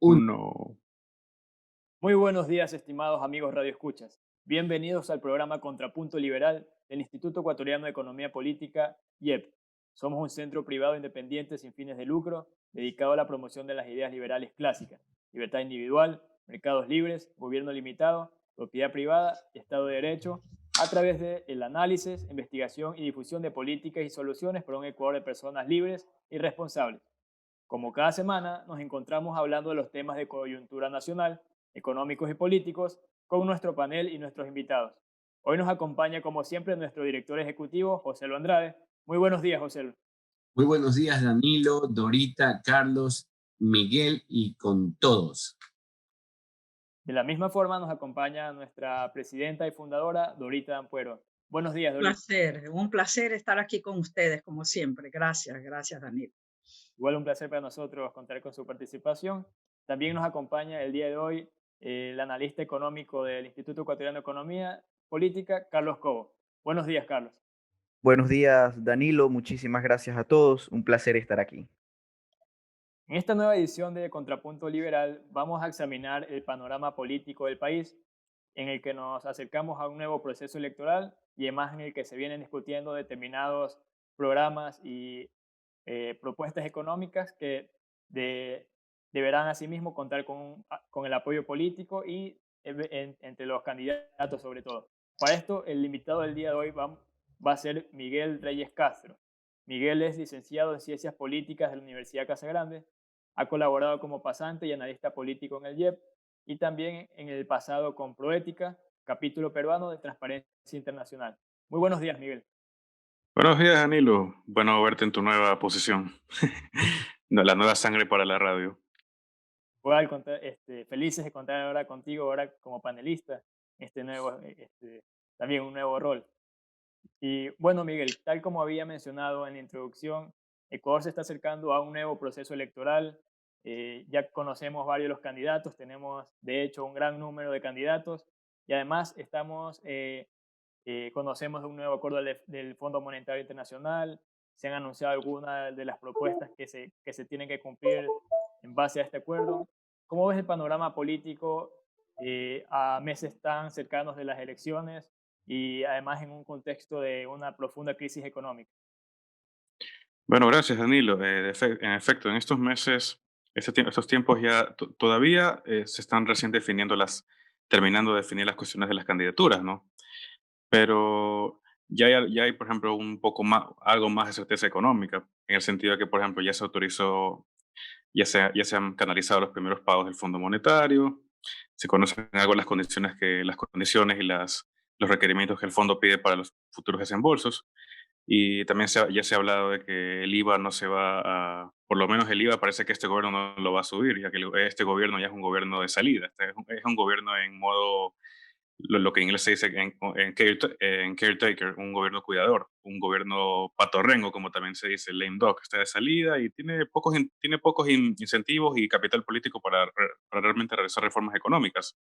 Un Uno. Muy buenos días, estimados amigos radioescuchas. Bienvenidos al programa Contrapunto Liberal del Instituto Ecuatoriano de Economía Política, IEP. Somos un centro privado independiente sin fines de lucro dedicado a la promoción de las ideas liberales clásicas: libertad individual, mercados libres, gobierno limitado, propiedad privada y Estado de Derecho, a través del análisis, investigación y difusión de políticas y soluciones para un Ecuador de personas libres y responsables. Como cada semana, nos encontramos hablando de los temas de coyuntura nacional, económicos y políticos, con nuestro panel y nuestros invitados. Hoy nos acompaña, como siempre, nuestro director ejecutivo, José Lo Andrade. Muy buenos días, José. Muy buenos días, Danilo, Dorita, Carlos, Miguel y con todos. De la misma forma, nos acompaña nuestra presidenta y fundadora, Dorita Ampuero. Buenos días, Dorita. Un placer estar aquí con ustedes, como siempre. Gracias, gracias, Daniel. Igual un placer para nosotros contar con su participación. También nos acompaña el día de hoy el analista económico del Instituto Ecuatoriano de Economía Política, Carlos Cobo. Buenos días, Carlos. Buenos días, Danilo. Muchísimas gracias a todos. Un placer estar aquí. En esta nueva edición de Contrapunto Liberal vamos a examinar el panorama político del país, en el que nos acercamos a un nuevo proceso electoral y además en el que se vienen discutiendo determinados programas y propuestas económicas que de- deberán asimismo contar con el apoyo político y entre los candidatos sobre todo. Para esto, el invitado del día de hoy va a ser Miguel Reyes Castro. Miguel es licenciado en Ciencias Políticas de la Universidad Casa Grande, ha colaborado como pasante y analista político en el IEP y también en el pasado con Proética, capítulo peruano de Transparencia Internacional. Muy buenos días, Miguel. Buenos días, Danilo. Bueno verte en tu nueva posición. No, la nueva sangre para la radio. Igual, felices de contar ahora contigo, ahora como panelista, también un nuevo rol. Y bueno, Miguel, tal como había mencionado en la introducción, Ecuador se está acercando a un nuevo proceso electoral. Ya conocemos varios de los candidatos, tenemos de hecho un gran número de candidatos y además conocemos de un nuevo acuerdo del Fondo Monetario Internacional. Se han anunciado algunas de las propuestas que se tienen que cumplir en base a este acuerdo. ¿Cómo ves el panorama político a meses tan cercanos de las elecciones y además en un contexto de una profunda crisis económica? Bueno, gracias, Danilo. En efecto, en estos meses, estos tiempos ya todavía se están recién terminando de definir las cuestiones de las candidaturas, ¿no? Pero ya hay, por ejemplo, un poco más, algo más de certeza económica, en el sentido de que, por ejemplo, ya se autorizó, ya se han canalizado los primeros pagos del Fondo Monetario, se conocen algo las condiciones y los requerimientos que el fondo pide para los futuros desembolsos. Y también ya se ha hablado de que el IVA no se va por lo menos el IVA parece que este gobierno no lo va a subir, ya que este gobierno ya es un gobierno de salida, es un gobierno en modo, lo que en inglés se dice en caretaker, un gobierno cuidador, un gobierno patorrengo, como también se dice, lame dog, está de salida y tiene pocos incentivos y capital político para realmente realizar reformas económicas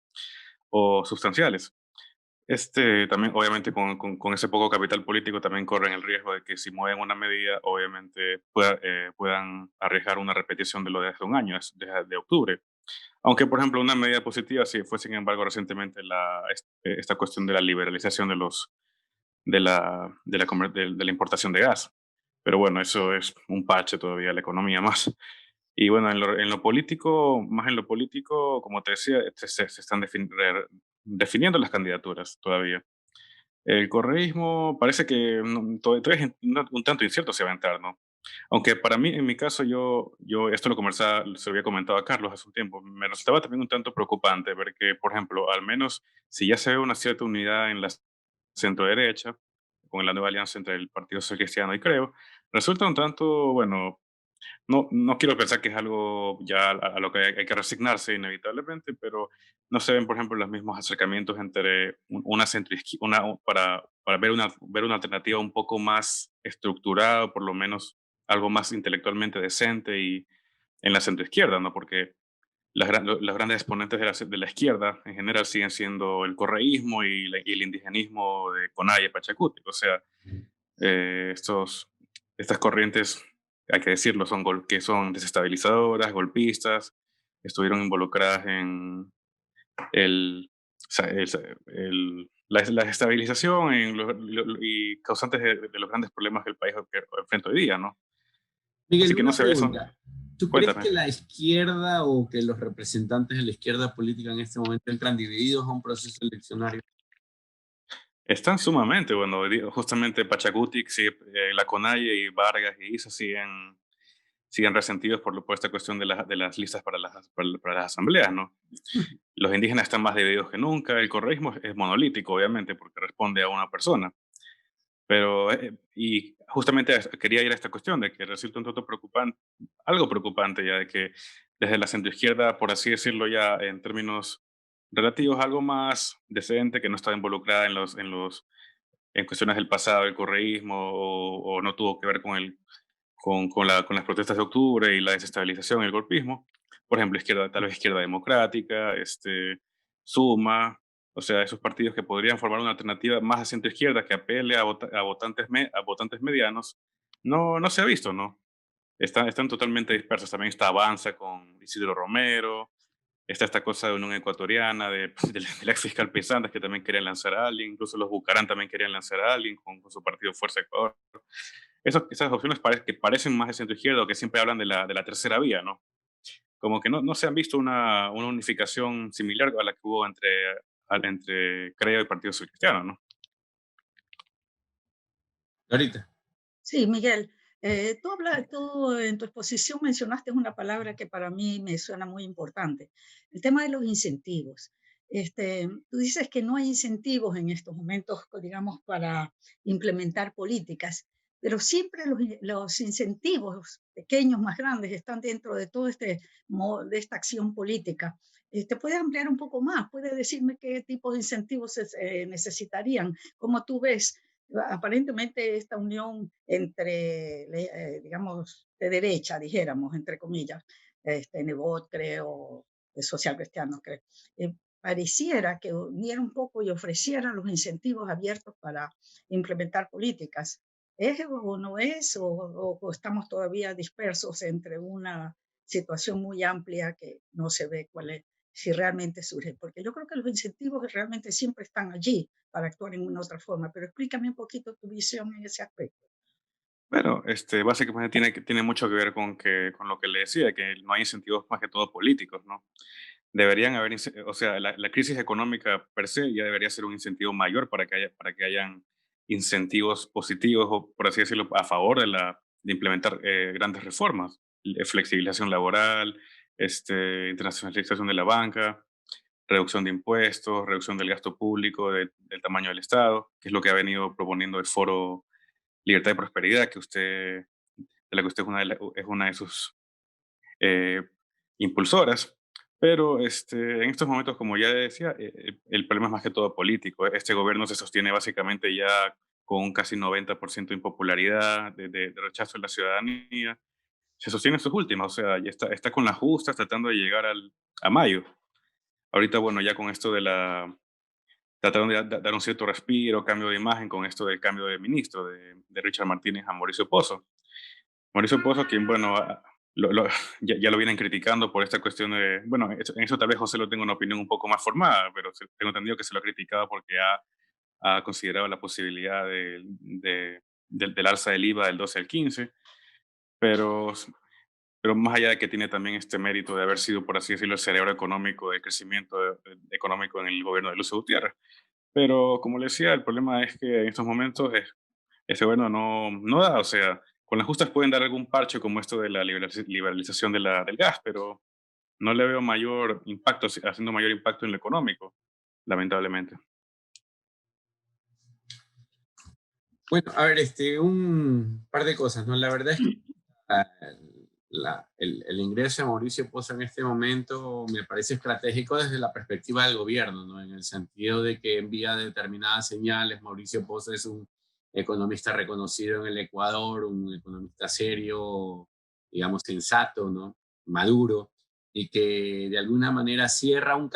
o sustanciales. También, obviamente, con ese poco capital político, también corren el riesgo de que si mueven una medida, obviamente puedan arriesgar una repetición de lo de hace un año, de octubre. Aunque, por ejemplo, una medida positiva sí fue, sin embargo, recientemente esta cuestión de la liberalización de la importación de gas. Pero bueno, eso es un parche todavía a la economía más. Y bueno, más en lo político, como te decía, se están definiendo las candidaturas todavía. El correísmo parece que todavía es un tanto incierto si va a entrar, ¿no? Aunque para mí, en mi caso, yo esto se lo había comentado a Carlos hace un tiempo, me resultaba también un tanto preocupante ver que, por ejemplo, al menos si ya se ve una cierta unidad en la centro derecha, con la nueva alianza entre el Partido Social Cristiano y Creo, resulta un tanto, bueno, no quiero pensar que es algo ya a lo que hay que resignarse inevitablemente, pero no se ven, por ejemplo, los mismos acercamientos entre una centroizquierda, para ver una alternativa un poco más estructurada, o por lo menos algo más intelectualmente decente y en la centroizquierda, ¿no? Porque los grandes exponentes de la izquierda en general siguen siendo el correísmo y el indigenismo de Conaya y Pachacuti. O sea, estas corrientes, hay que decirlo, que son desestabilizadoras, golpistas, estuvieron involucradas en el, sa- el sa- la desestabilización y causantes de los grandes problemas que el país enfrenta hoy día, ¿no? Miguel, Así que no una se ve eso. pregunta. ¿Tú crees Cuéntame. que la izquierda o que los representantes de la izquierda política en este momento entran divididos a un proceso eleccionario? Están sumamente, bueno, justamente Pachacutic, la CONAIE y Vargas y Isa siguen resentidos por esta cuestión de las listas para las asambleas, ¿no? Los indígenas están más divididos que nunca, el correísmo es monolítico, obviamente, porque responde a una persona. Pero, y justamente quería ir a esta cuestión de que resulta un tanto preocupante, algo preocupante ya de que desde la centroizquierda, por así decirlo ya en términos relativos, algo más decente, que no está involucrada en cuestiones del pasado, el correísmo, o no tuvo que ver con las protestas de octubre y la desestabilización, el golpismo. Por ejemplo, tal vez Izquierda Democrática, Suma, o sea, esos partidos que podrían formar una alternativa más de centro-izquierda que apele a votantes medianos, no se ha visto, ¿no? Están totalmente dispersos. También está Avanza con Isidro Romero, está esta cosa de Unión Ecuatoriana, del ex fiscal Pizandas, que también querían lanzar a alguien, incluso los Bucarán también querían lanzar a alguien con su partido Fuerza Ecuador. Esas opciones que parecen más de centro izquierda o que siempre hablan de la tercera vía, ¿no? Como que no se han visto una unificación similar a la que hubo entre Creo y Partido Social Cristiano, ¿no? Ahorita. Sí, Miguel, tú en tu exposición mencionaste una palabra que para mí me suena muy importante, el tema de los incentivos. Tú dices que no hay incentivos en estos momentos, digamos, para implementar políticas, pero siempre los incentivos, pequeños, más grandes, están dentro de todo de esta acción política. ¿Te puedes ampliar un poco más? ¿Puedes decirme qué tipo de incentivos necesitarían? ¿Cómo tú ves aparentemente esta unión entre, digamos, de derecha, dijéramos, entre comillas, Nebot, creo, social cristiano, creo, pareciera que uniera un poco y ofreciera los incentivos abiertos para implementar políticas? ¿Es o no es? ¿O estamos todavía dispersos entre una situación muy amplia que no se ve cuál es, si realmente surge? Porque yo creo que los incentivos realmente siempre están allí para actuar en una otra forma, pero explícame un poquito tu visión en ese aspecto. Bueno, básicamente tiene mucho que ver con lo que le decía, que no hay incentivos más que todo políticos, ¿no? Deberían haber, o sea, la crisis económica per se ya debería ser un incentivo mayor para que hayan incentivos positivos, o por así decirlo, a favor de implementar grandes reformas, flexibilización laboral, internacionalización de la banca, reducción de impuestos, reducción del gasto público, del tamaño del Estado, que es lo que ha venido proponiendo el Foro Libertad y Prosperidad, de la que usted es una de sus eh, impulsoras. Pero en estos momentos, como ya decía, el problema es más que todo político. Este gobierno se sostiene básicamente ya con un casi 90% de impopularidad, de rechazo de la ciudadanía. Se sostiene en sus últimas, o sea, ya está con las justas tratando de llegar a mayo. Ahorita, bueno, ya con esto trataron de dar un cierto respiro, cambio de imagen con esto del cambio de ministro, de Richard Martínez a Mauricio Pozo. Mauricio Pozo, quien, bueno, ya lo vienen criticando por esta cuestión de, bueno, en eso tal vez José lo tenga una opinión un poco más formada, pero tengo entendido que se lo ha criticado porque ha considerado la posibilidad del alza del IVA del 12 al 15, pero, pero más allá de que tiene también este mérito de haber sido, por así decirlo, el cerebro económico del crecimiento económico en el gobierno de Lucio Gutiérrez. Pero como le decía, el problema es que en estos momentos ese gobierno no da, o sea, con las justas pueden dar algún parche como esto de la liberalización del gas, pero no le veo mayor impacto, haciendo mayor impacto en lo económico, lamentablemente. Bueno, a ver, un par de cosas, ¿no? La verdad es que ah, el ingreso de Mauricio Pozo en este momento me parece estratégico desde la perspectiva del gobierno, ¿no? En el sentido de que envía determinadas señales. Mauricio Pozo es un economista reconocido en el Ecuador, un economista serio, digamos, sensato, ¿no? Maduro, y que de alguna manera cierra el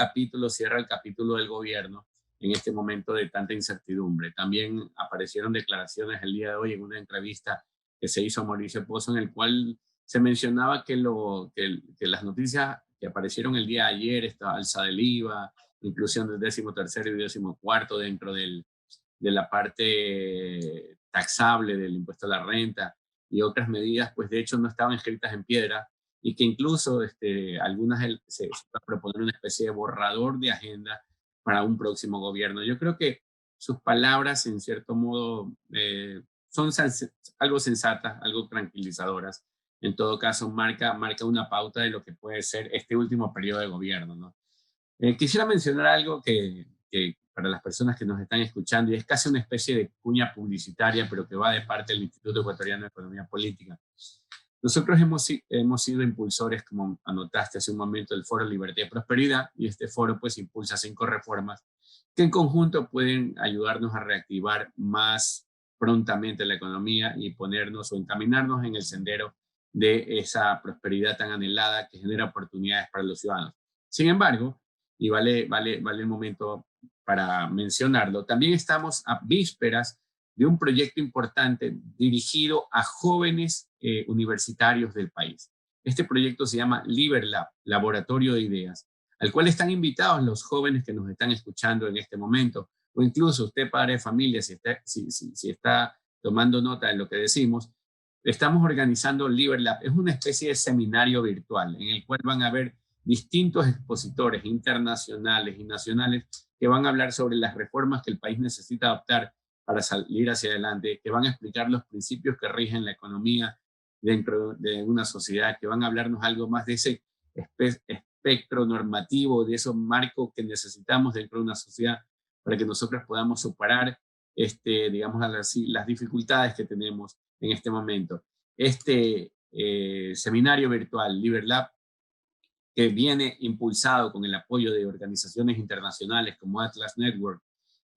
capítulo del gobierno en este momento de tanta incertidumbre. También aparecieron declaraciones el día de hoy en una entrevista que se hizo a Mauricio Pozo, en el cual se mencionaba que las noticias que aparecieron el día de ayer, esta alza del IVA, inclusión del 13º y 14º dentro de la parte taxable del impuesto a la renta y otras medidas, pues de hecho no estaban escritas en piedra y que incluso algunas se va a proponer una especie de borrador de agenda para un próximo gobierno. Yo creo que sus palabras, en cierto modo, son algo sensatas, algo tranquilizadoras. En todo caso, marca una pauta de lo que puede ser este último periodo de gobierno, ¿no? Quisiera mencionar algo que para las personas que nos están escuchando, y es casi una especie de cuña publicitaria, pero que va de parte del Instituto Ecuatoriano de Economía Política. Nosotros hemos sido impulsores, como anotaste hace un momento, del Foro Libertad y Prosperidad, y este foro pues impulsa 5 reformas que en conjunto pueden ayudarnos a reactivar más prontamente la economía y ponernos o encaminarnos en el sendero de esa prosperidad tan anhelada que genera oportunidades para los ciudadanos. Sin embargo, y vale el momento para mencionarlo, también estamos a vísperas de un proyecto importante dirigido a jóvenes universitarios del país. Este proyecto se llama LiberLab, Laboratorio de Ideas, al cual están invitados los jóvenes que nos están escuchando en este momento, o incluso usted, padre de familia, si está tomando nota de lo que decimos. Estamos organizando LiberLab. Es una especie de seminario virtual en el cual van a haber distintos expositores internacionales y nacionales que van a hablar sobre las reformas que el país necesita adoptar para salir hacia adelante, que van a explicar los principios que rigen la economía dentro de una sociedad, que van a hablarnos algo más de ese espectro normativo, de esos marcos que necesitamos dentro de una sociedad para que nosotros podamos superar, digamos así, las dificultades que tenemos en este momento. Seminario virtual LiberLab, que viene impulsado con el apoyo de organizaciones internacionales como Atlas Network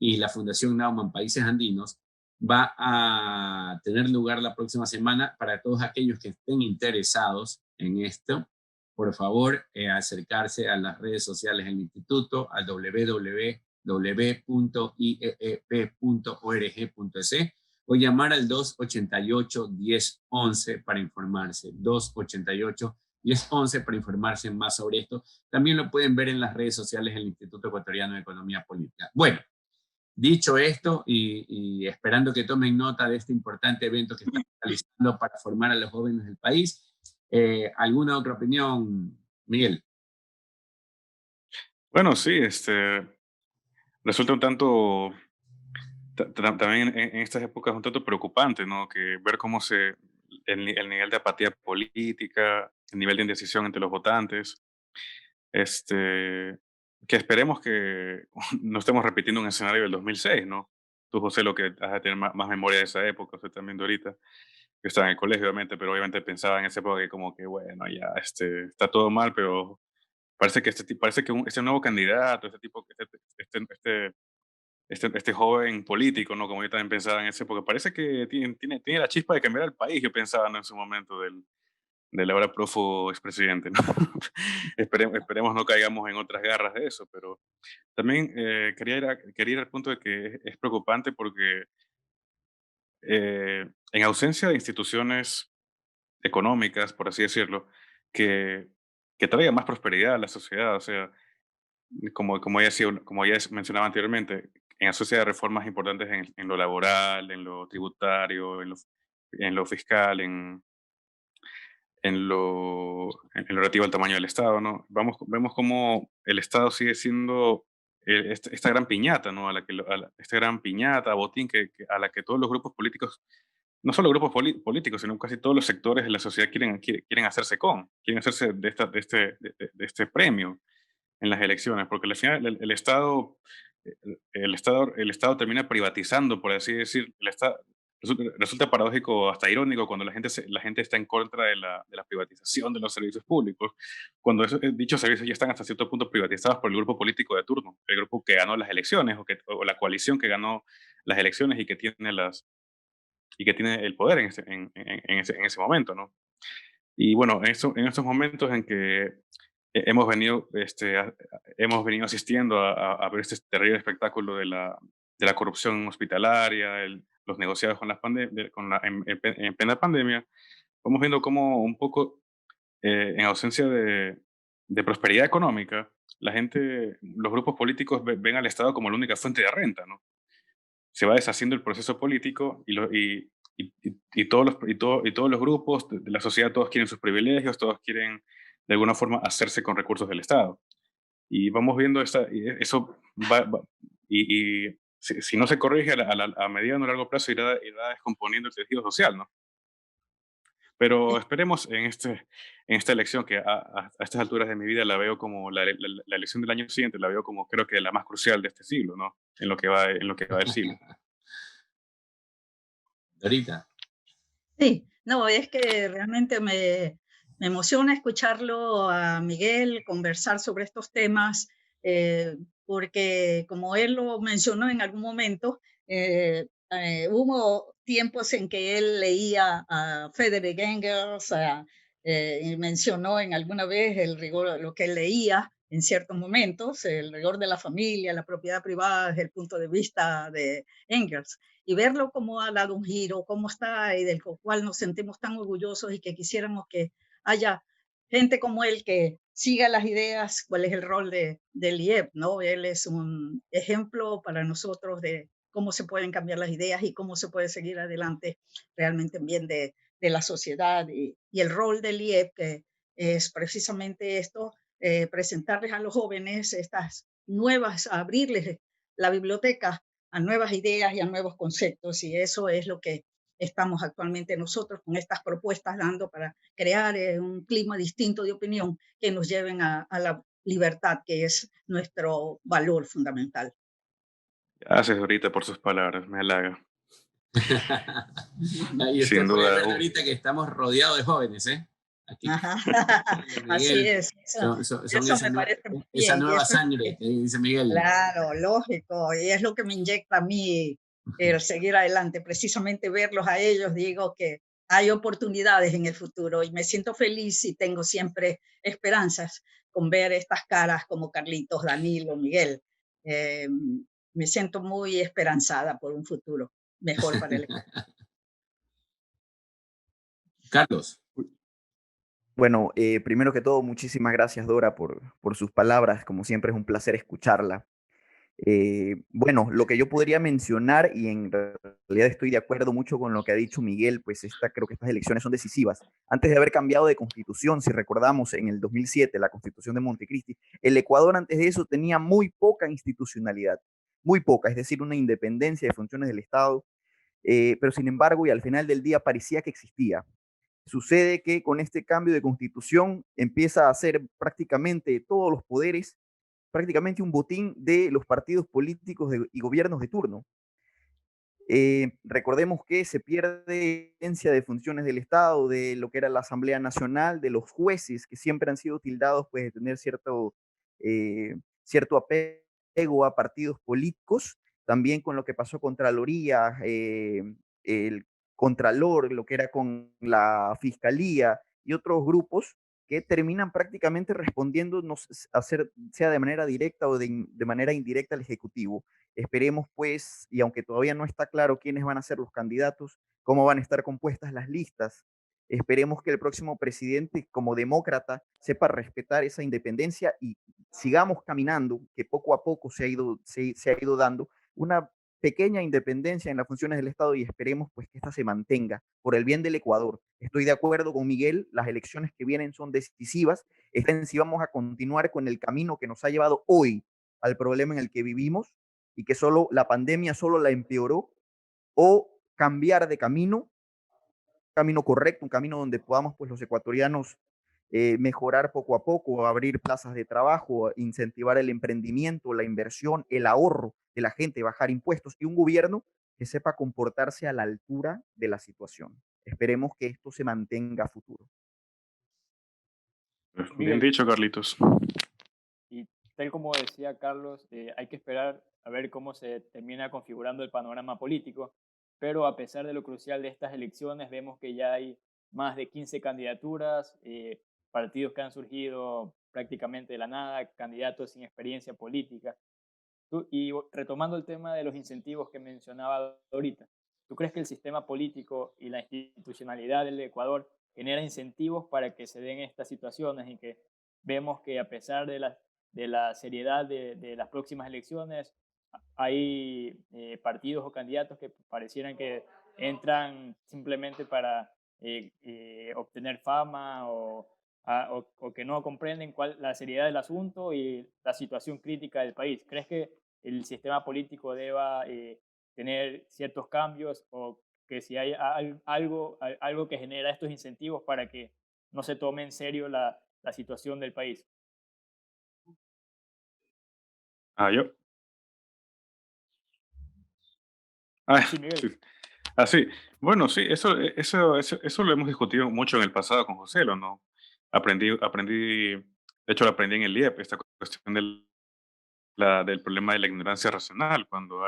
y la Fundación Naumann Países Andinos, va a tener lugar la próxima semana. Para todos aquellos que estén interesados en esto, por favor, acercarse a las redes sociales del instituto, al www.ieep.org.es o llamar al 288-1011 para informarse. 288-1011 para informarse más sobre esto. También lo pueden ver en las redes sociales del Instituto Ecuatoriano de Economía Política. Bueno, dicho esto y esperando que tomen nota de este importante evento que estamos realizando para formar a los jóvenes del país, ¿alguna otra opinión, Miguel? Bueno, sí, resulta un tanto, también en estas épocas un tanto preocupante, ¿no? Que ver cómo el nivel de apatía política, el nivel de indecisión entre los votantes, que esperemos que no estemos repitiendo un escenario del 2006, ¿no? Tú, José, lo que has de tener más memoria de esa época, usted también de ahorita. Yo estaba en el colegio, obviamente, pero obviamente pensaba en esa época que como que, bueno, ya, está todo mal, pero parece que parece que este nuevo candidato, este joven político, ¿no? Como yo también pensaba en esa época, parece que tiene la chispa de cambiar el país, yo pensaba, ¿no? En su momento del ahora prófugo expresidente, ¿no? Esperemos no caigamos en otras garras de eso, pero también quería ir al punto de que es preocupante porque en ausencia de instituciones económicas, por así decirlo, que, que traigan más prosperidad a la sociedad, o sea, como ya mencionaba anteriormente, en ausencia de reformas importantes en lo laboral, en lo tributario, en lo fiscal, en lo relativo al tamaño del Estado, ¿no? Vemos cómo el Estado sigue siendo esta gran piñata, ¿no? Esta gran piñata, botín a la que todos los grupos políticos, no solo grupos políticos, sino casi todos los sectores de la sociedad quieren hacerse quieren hacerse de este premio en las elecciones, porque al final el Estado termina privatizando, por así decir, el Estado. Resulta paradójico, hasta irónico, cuando la gente está en contra de la privatización de los servicios públicos, cuando dichos servicios ya están hasta cierto punto privatizados por el grupo político de turno, el grupo que ganó las elecciones o la coalición que ganó las elecciones y que tiene el poder en ese momento, ¿no? Y bueno, en estos momentos en que hemos venido asistiendo a ver este terrible espectáculo de la corrupción hospitalaria, los negociados en plena pandemia, vamos viendo cómo un poco, en ausencia de prosperidad económica, la gente, los grupos políticos ven al Estado como la única fuente de renta, ¿no? Se va deshaciendo el proceso político y todos los grupos de la sociedad, todos quieren sus privilegios, todos quieren de alguna forma hacerse con recursos del Estado. Y vamos viendo eso y si no se corrige a mediano o largo plazo irá descomponiendo el tejido social, ¿no? Pero esperemos en esta elección, que a estas alturas de mi vida la veo como la elección del año siguiente, la veo como creo que la más crucial de este siglo, ¿no? En lo que va del siglo. Dorita. Sí, no, es que realmente me emociona escucharlo a Miguel conversar sobre estos temas, porque como él lo mencionó en algún momento, hubo tiempos en que él leía a Friedrich Engels y mencionó en alguna vez el rigor, lo que él leía en ciertos momentos, el rigor de la familia, la propiedad privada desde el punto de vista de Engels y verlo cómo ha dado un giro, cómo está y del cual nos sentimos tan orgullosos y que quisiéramos que haya gente como él que siga las ideas, cuál es el rol del IEP, ¿no? Él es un ejemplo para nosotros de cómo se pueden cambiar las ideas y cómo se puede seguir adelante realmente en bien de la sociedad y el rol del IEP, que es precisamente esto, presentarles a los jóvenes estas nuevas, abrirles la biblioteca a nuevas ideas y a nuevos conceptos, y eso es lo que estamos actualmente nosotros con estas propuestas dando para crear un clima distinto de opinión que nos lleven a la libertad, que es nuestro valor fundamental. Gracias, Dorita, por sus palabras, me halaga. Y usted Sin puede duda. ver ahorita que estamos rodeados de jóvenes, ¿eh? Aquí Ajá. Así Miguel, es, son eso me parece muy esa bien, y nueva eso es sangre que dice Miguel. claro, lógico, y es lo que me inyecta a mí el seguir adelante, precisamente verlos a ellos, digo que hay oportunidades en el futuro y me siento feliz y tengo siempre esperanzas con ver estas caras como Carlitos, Danilo, Miguel. Eh, Me siento muy esperanzada por un futuro mejor para el Ecuador. Carlos. Bueno, primero que todo, muchísimas gracias, Dora, por sus palabras. Como siempre, es un placer escucharla. Bueno, lo que yo podría mencionar, y en realidad estoy de acuerdo mucho con lo que ha dicho Miguel, pues creo que estas elecciones son decisivas. Antes de haber cambiado de constitución, si recordamos, en el 2007, la constitución de Montecristi, el Ecuador antes de eso tenía muy poca institucionalidad, muy poca, es decir, una independencia de funciones del Estado, pero sin embargo, y al final del día parecía que existía. Sucede que con este cambio de constitución empieza a ser prácticamente todos los poderes, prácticamente un botín de los partidos políticos y gobiernos de turno. Recordemos que se pierde esencia de funciones del Estado, de lo que era la Asamblea Nacional, de los jueces, que siempre han sido tildados pues, de tener cierto apego a partidos políticos, también con lo que pasó con Contraloría, el Contralor, lo que era con la Fiscalía y otros grupos que terminan prácticamente respondiéndonos sea de manera directa o de manera indirecta al Ejecutivo. Esperemos pues, y aunque todavía no está claro quiénes van a ser los candidatos, cómo van a estar compuestas las listas, esperemos que el próximo presidente, como demócrata, sepa respetar esa independencia y sigamos caminando, que poco a poco se ha ido dando una pequeña independencia en las funciones del Estado y esperemos pues que esta se mantenga por el bien del Ecuador. Estoy de acuerdo con Miguel, las elecciones que vienen son decisivas, están en si vamos a continuar con el camino que nos ha llevado hoy al problema en el que vivimos y que solo la pandemia solo la empeoró, o cambiar de camino correcto, un camino donde podamos pues los ecuatorianos mejorar poco a poco, abrir plazas de trabajo, incentivar el emprendimiento, la inversión, el ahorro de la gente, bajar impuestos y un gobierno que sepa comportarse a la altura de la situación. Esperemos que esto se mantenga a futuro. Bien Miguel, dicho, Carlitos. y tal como decía Carlos, hay que esperar a ver cómo se termina configurando el panorama político, pero a pesar de lo crucial de estas elecciones, vemos que ya hay más de 15 candidaturas, partidos que han surgido prácticamente de la nada, candidatos sin experiencia política. Y retomando el tema de los incentivos que mencionaba ahorita, ¿tú crees que el sistema político y la institucionalidad del Ecuador genera incentivos para que se den estas situaciones y que vemos que a pesar de la seriedad de las próximas elecciones, hay partidos o candidatos que parecieran que entran simplemente para obtener fama o que no comprenden la seriedad del asunto y la situación crítica del país. ¿Crees que el sistema político deba tener ciertos cambios o que si hay algo que genera estos incentivos para que no se tome en serio la situación del país? Ah, yo. Ah, Sí, Miguel. sí. Ah, sí. Bueno, sí, eso lo hemos discutido mucho en el pasado con José, ¿no? De hecho, lo aprendí en el IEP, esta cuestión del problema de la ignorancia racional, cuando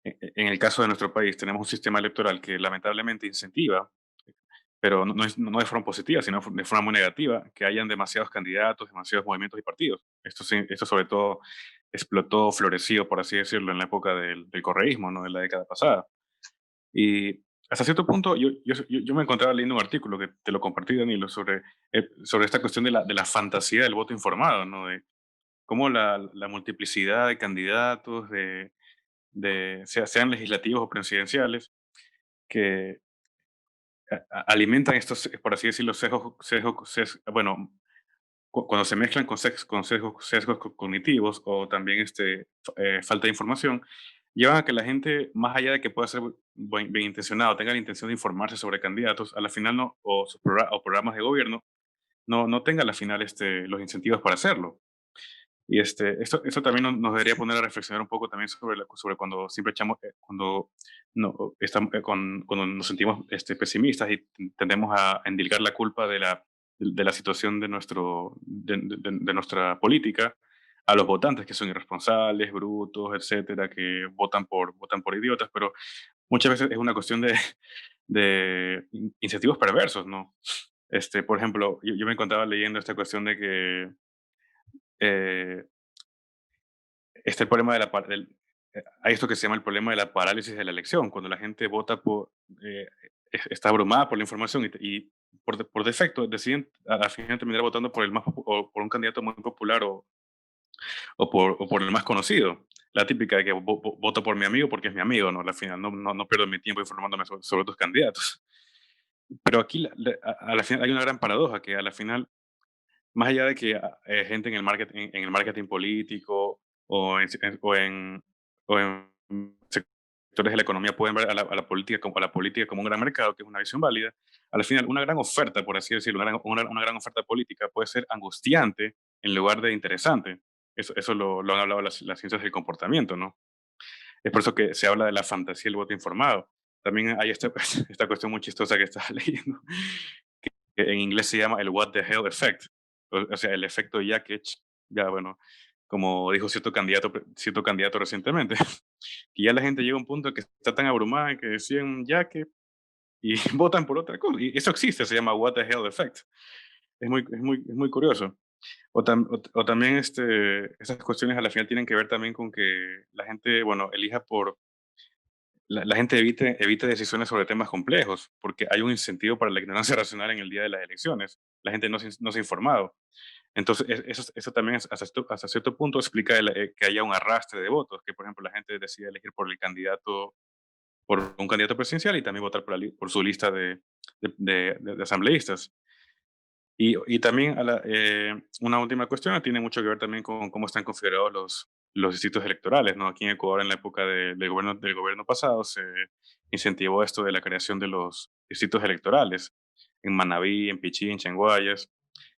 en el caso de nuestro país tenemos un sistema electoral que lamentablemente incentiva, pero no de forma positiva, sino de forma muy negativa, que hayan demasiados candidatos, demasiados movimientos y partidos. Esto, sí, esto sobre todo explotó, floreció, por así decirlo, en la época del correísmo, ¿no? En la década pasada. Y hasta cierto punto yo me encontraba leyendo un artículo que te lo compartí, Danilo, sobre esta cuestión de la fantasía del voto informado, ¿no? De cómo la multiplicidad de candidatos, sean legislativos o presidenciales, que alimentan estos, por así decirlo, bueno, cuando se mezclan con sesgos cognitivos o también falta de información, llevan a que la gente, más allá de que pueda ser bien intencionado, tenga la intención de informarse sobre candidatos, a la final no, o programas de gobierno, no tenga a la final los incentivos para hacerlo. Y esto también nos debería poner a reflexionar un poco también sobre cuando siempre echamos, cuando, no, cuando nos sentimos pesimistas y tendemos a endilgar la culpa de la situación de nuestra política a los votantes que son irresponsables, brutos, etcétera, que votan por idiotas, pero muchas veces es una cuestión de incentivos perversos, ¿no? Por ejemplo, yo me encontraba leyendo esta cuestión de que eh, el problema hay esto que se llama el problema de la parálisis de la elección, cuando la gente está abrumada por la información y por defecto deciden al final terminar votando o por un candidato muy popular o por el más conocido. La típica de que voto por mi amigo porque es mi amigo, ¿no? Al final no pierdo mi tiempo informándome sobre otros candidatos. Pero aquí a la final hay una gran paradoja que a la final, más allá de que gente en el marketing político o en sectores de la economía pueden ver a la política como un gran mercado, que es una visión válida, al final una gran oferta, por así decirlo, una gran oferta política puede ser angustiante en lugar de interesante. Eso lo han hablado las ciencias del comportamiento, ¿no? Es por eso que se habla de la fantasía del voto informado. También hay esta cuestión muy chistosa que estaba leyendo, que en inglés se llama el what the hell effect, o sea, el efecto Yakech, ya bueno, como dijo cierto candidato recientemente, que ya la gente llega a un punto que está tan abrumada que decían ya que y votan por otra cosa. Y eso existe, se llama what the hell effect. Es muy curioso. O también esas cuestiones a la final tienen que ver también con que la gente, bueno, la gente evite decisiones sobre temas complejos, porque hay un incentivo para la ignorancia racional en el día de las elecciones. La gente no se ha informado. Entonces, eso también hasta cierto punto explica que haya un arrastre de votos, que por ejemplo la gente decide elegir por un candidato presidencial y también votar por su lista de asambleístas. Y también una última cuestión tiene mucho que ver también con cómo están configurados los distritos electorales, ¿no? Aquí en Ecuador, en la época del gobierno pasado, se incentivó esto de la creación de los distritos electorales en Manabí, en Pichincha, en Guayas,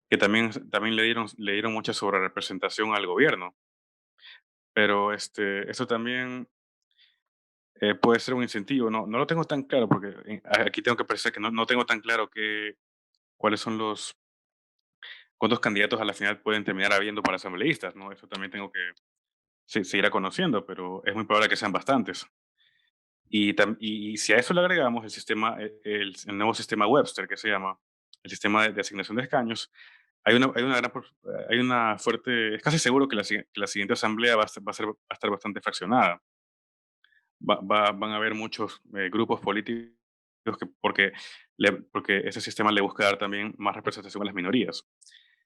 que también le dieron mucha sobrerepresentación al gobierno. Pero eso también puede ser un incentivo. No lo tengo tan claro porque aquí tengo que precisar que no tengo tan claro cuáles son cuántos candidatos a la final pueden terminar habiendo para asambleístas, ¿no? Eso también tengo que seguir conociendo, pero es muy probable que sean bastantes. Y si a eso le agregamos el nuevo sistema Webster, que se llama el sistema de asignación de escaños, hay una fuerte, es casi seguro que la siguiente asamblea va a estar bastante fraccionada. Van a haber muchos grupos políticos porque porque ese sistema le busca dar también más representación a las minorías.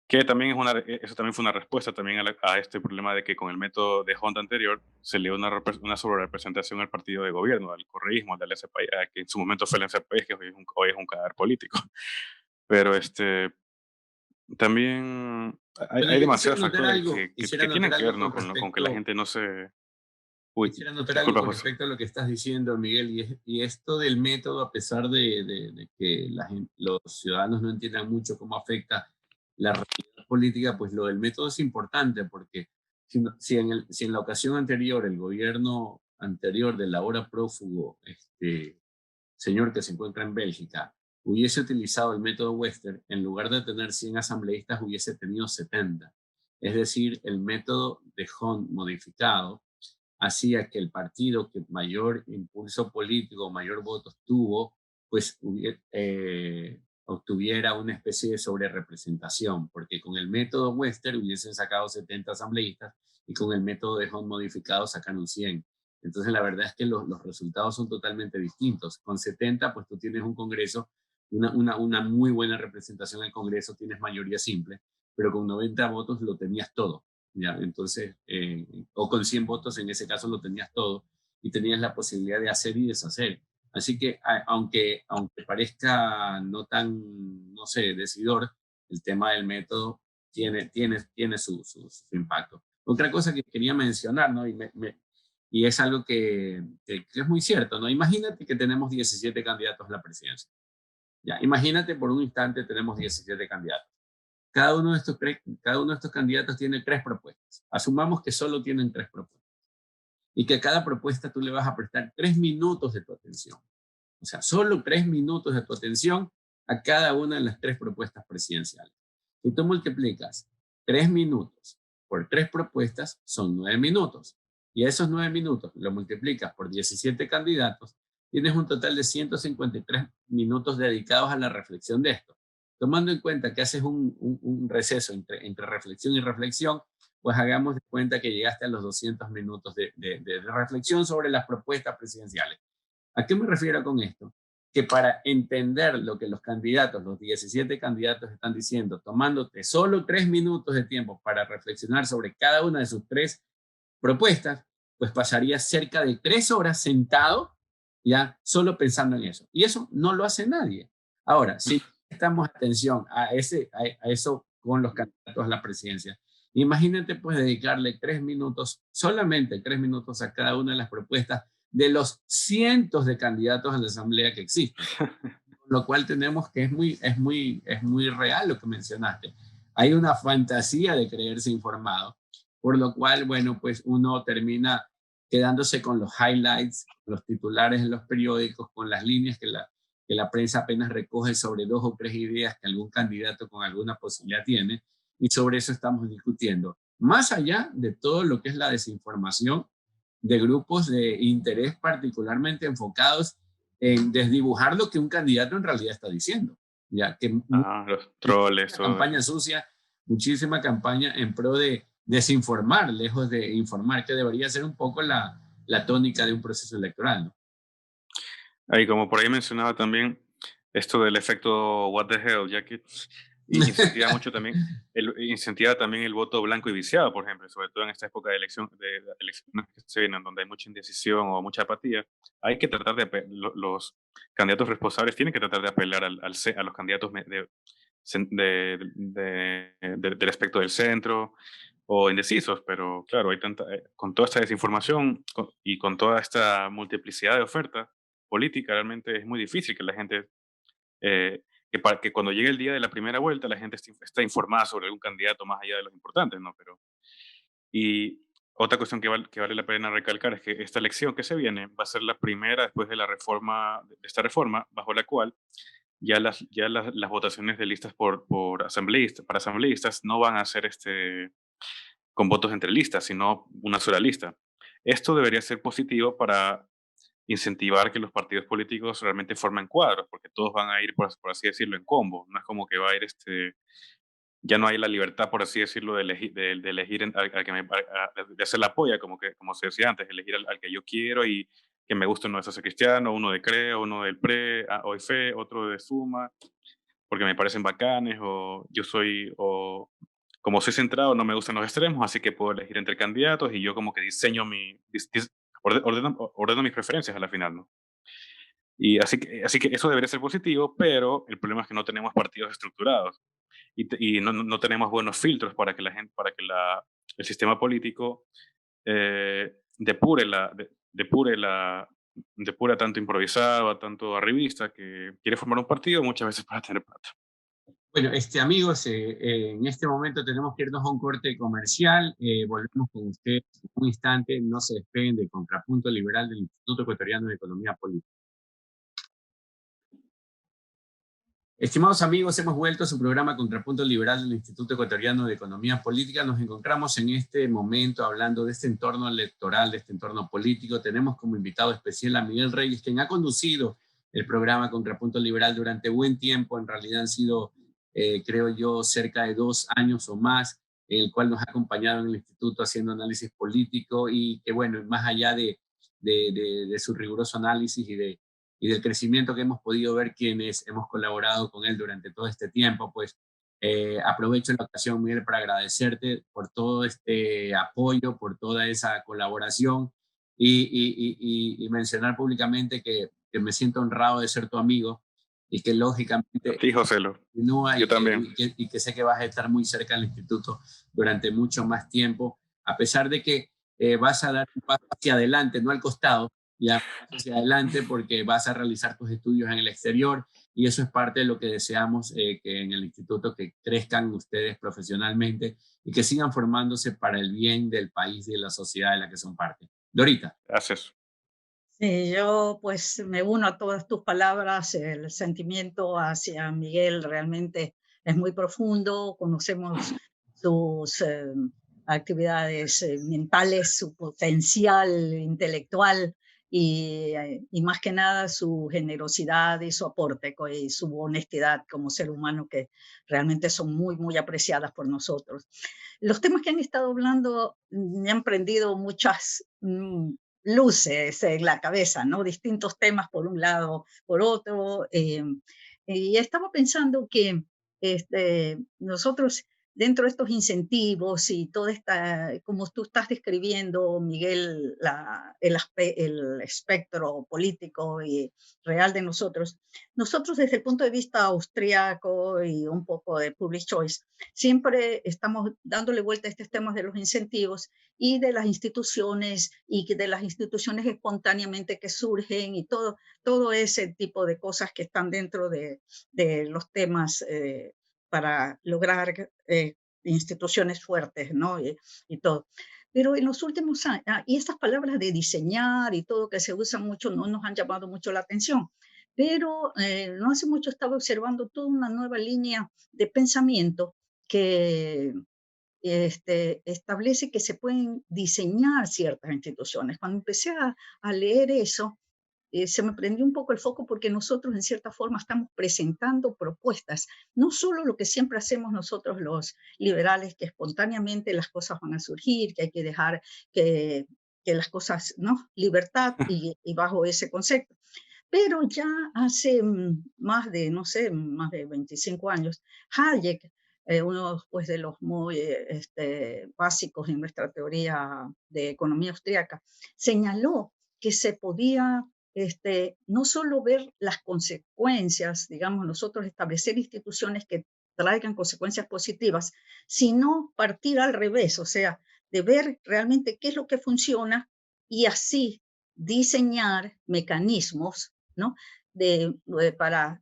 Que también eso también fue una respuesta también a este problema de que con el método de Honda anterior se le dio una sobrerepresentación al partido de gobierno, al correísmo, al LSPI, que en su momento fue el NCP, que hoy es un cadáver político. Pero también Bueno, hay yo quisiera demasiados notar factores algo, que tienen que ver, ¿no? con con que la respecto. gente no se... Uy, Quisiera notar algo disculpa, con José. respecto a lo que estás diciendo, Miguel, y esto del método, a pesar de que los ciudadanos no entiendan mucho cómo afecta la realidad política, pues lo del método es importante, porque si en la ocasión anterior, el gobierno anterior del ahora prófugo, señor que se encuentra en Bélgica, hubiese utilizado el método Western, en lugar de tener 100 asambleístas, hubiese tenido 70. Es decir, el método de Hunt modificado hacía que el partido que mayor impulso político, mayor votos tuvo, pues obtuviera una especie de sobrerepresentación, porque con el método Western hubiesen sacado 70 asambleístas y con el método de Hunt modificado sacaron 100. Entonces la verdad es que los resultados son totalmente distintos. Con 70, pues tú tienes un Congreso, una muy buena representación en el Congreso, tienes mayoría simple, pero con 90 votos lo tenías todo. ¿Ya? Entonces, o con 100 votos en ese caso lo tenías todo y tenías la posibilidad de hacer y deshacer. Así que aunque parezca no tan, no sé, decidor, el tema del método tiene su impacto. Otra cosa que quería mencionar, ¿no? Y es algo que es muy cierto, ¿no? Imagínate que tenemos 17 candidatos a la presidencia. Ya, imagínate por un instante tenemos 17 candidatos. Cada uno de estos candidatos tiene 3 propuestas. Asumamos que solo tienen 3 propuestas. Y que a cada propuesta tú le vas a prestar 3 minutos de tu atención. O sea, solo 3 minutos de tu atención a cada una de las 3 propuestas presidenciales. Si tú multiplicas 3 minutos por 3 propuestas, son 9 minutos. Y a esos 9 minutos lo multiplicas por 17 candidatos, tienes un total de 153 minutos dedicados a la reflexión de esto. Tomando en cuenta que haces un receso entre reflexión y reflexión, pues hagamos de cuenta que llegaste a los 200 minutos de reflexión sobre las propuestas presidenciales. ¿A qué me refiero con esto? Que para entender lo que los candidatos, los 17 candidatos están diciendo, tomándote solo 3 minutos de tiempo para reflexionar sobre cada una de sus 3 propuestas, pues pasarías cerca de 3 horas sentado ya solo pensando en eso. Y eso no lo hace nadie. Ahora, si prestamos atención a eso con los candidatos a la presidencia, imagínate pues dedicarle 3 minutos, solamente 3 minutos a cada una de las propuestas de los cientos de candidatos a la asamblea que existen. Lo cual tenemos que es muy real lo que mencionaste. Hay una fantasía de creerse informado, por lo cual, bueno, pues uno termina quedándose con los highlights, los titulares en los periódicos, con las líneas que la prensa apenas recoge sobre 2 o 3 ideas que algún candidato con alguna posibilidad tiene, y sobre eso estamos discutiendo. Más allá de todo lo que es la desinformación de grupos de interés particularmente enfocados en desdibujar lo que un candidato en realidad está diciendo. Ya que Los troles, todo campaña eso. sucia, muchísima campaña en pro de desinformar, lejos de informar, que debería ser un poco la tónica de un proceso electoral, ¿no? Ahí, como por ahí mencionaba también, esto del efecto what the hell, ya que incentiva mucho también, incentiva también el voto blanco y viciado, por ejemplo, sobre todo en esta época de elecciones que se vienen, donde hay mucha indecisión o mucha apatía. Hay que tratar los candidatos responsables tienen que tratar de apelar a los candidatos del espectro del centro o indecisos, pero claro, con toda esta desinformación y con toda esta multiplicidad de ofertas política, realmente es muy difícil que la gente, eh, que cuando llegue el día de la primera vuelta, la gente está informada sobre algún candidato más allá de los importantes, ¿no? Y otra cuestión que vale la pena recalcar es que esta elección que se viene va a ser la primera después de la reforma, de esta reforma, bajo la cual las votaciones de listas por asambleístas, para asambleístas no van a ser con votos entre listas, sino una sola lista. Esto debería ser positivo para incentivar que los partidos políticos realmente formen cuadros, porque todos van a ir, por así decirlo, en combo. No es como que va a ir ya no hay la libertad, por así decirlo, de elegir al que de hacer la polla, como se decía antes, elegir al que yo quiero y que me gusta uno de Social Cristiano, uno de CREA, uno del PRE, o IFE, otro de SUMA, porque me parecen bacanes, o como soy centrado, no me gustan los extremos, así que puedo elegir entre candidatos y yo como que diseño ordeno mis preferencias a la final, ¿no? Y así que eso debería ser positivo, pero el problema es que no tenemos partidos estructurados y no tenemos buenos filtros para que la gente, el sistema político depure a tanto improvisado, a tanto arribista que quiere formar un partido muchas veces para tener plata. Bueno, amigos, en este momento tenemos que irnos a un corte comercial. Volvemos con ustedes en un instante. No se despeguen del Contrapunto Liberal del Instituto Ecuatoriano de Economía Política. Estimados amigos, hemos vuelto a su programa Contrapunto Liberal del Instituto Ecuatoriano de Economía Política. Nos encontramos en este momento hablando de este entorno electoral, de este entorno político. Tenemos como invitado especial a Miguel Reyes, quien ha conducido el programa Contrapunto Liberal durante buen tiempo. En realidad han sido, creo yo, cerca de 2 años o más, en el cual nos ha acompañado en el instituto haciendo análisis político y que, bueno, más allá de su riguroso análisis y del crecimiento que hemos podido ver quienes hemos colaborado con él durante todo este tiempo, pues aprovecho la ocasión, Miguel, para agradecerte por todo este apoyo, por toda esa colaboración y mencionar públicamente que me siento honrado de ser tu amigo y que lógicamente Sí, Joselo. continúa Yo también. y que sé que vas a estar muy cerca del instituto durante mucho más tiempo, a pesar de que vas a dar un paso hacia adelante, no al costado, ya hacia adelante porque vas a realizar tus estudios en el exterior y eso es parte de lo que deseamos que en el instituto que crezcan ustedes profesionalmente y que sigan formándose para el bien del país y de la sociedad de la que son parte. Dorita. Gracias. Sí, yo pues me uno a todas tus palabras, el sentimiento hacia Miguel realmente es muy profundo, conocemos sus actividades mentales, su potencial intelectual y más que nada su generosidad y su aporte y su honestidad como ser humano que realmente son muy, muy apreciadas por nosotros. Los temas que han estado hablando me han prendido muchas luces en la cabeza, ¿no? Distintos temas por un lado, por otro. Y estaba pensando que nosotros dentro de estos incentivos y toda esta, como tú estás describiendo, Miguel, el espectro político y real de nosotros desde el punto de vista austriaco y un poco de public choice, siempre estamos dándole vuelta a estos temas de los incentivos y de las instituciones y de las instituciones espontáneamente que surgen y todo ese tipo de cosas que están dentro de los temas para lograr instituciones fuertes, ¿no? Y todo. Pero en los últimos años, y estas palabras de diseñar y todo que se usan mucho no nos han llamado mucho la atención. Pero no hace mucho estaba observando toda una nueva línea de pensamiento que establece que se pueden diseñar ciertas instituciones. Cuando empecé a leer eso, se me prendió un poco el foco porque nosotros en cierta forma estamos presentando propuestas, no solo lo que siempre hacemos nosotros los liberales, que espontáneamente las cosas van a surgir, que hay que dejar que las cosas, ¿no? Libertad y bajo ese concepto. Pero ya hace más de, no sé, más de 25 años, Hayek, uno pues, de los muy básicos en nuestra teoría de economía austríaca, señaló que se podía no solo ver las consecuencias, digamos, nosotros establecer instituciones que traigan consecuencias positivas, sino partir al revés, o sea, de ver realmente qué es lo que funciona y así diseñar mecanismos, ¿no? Para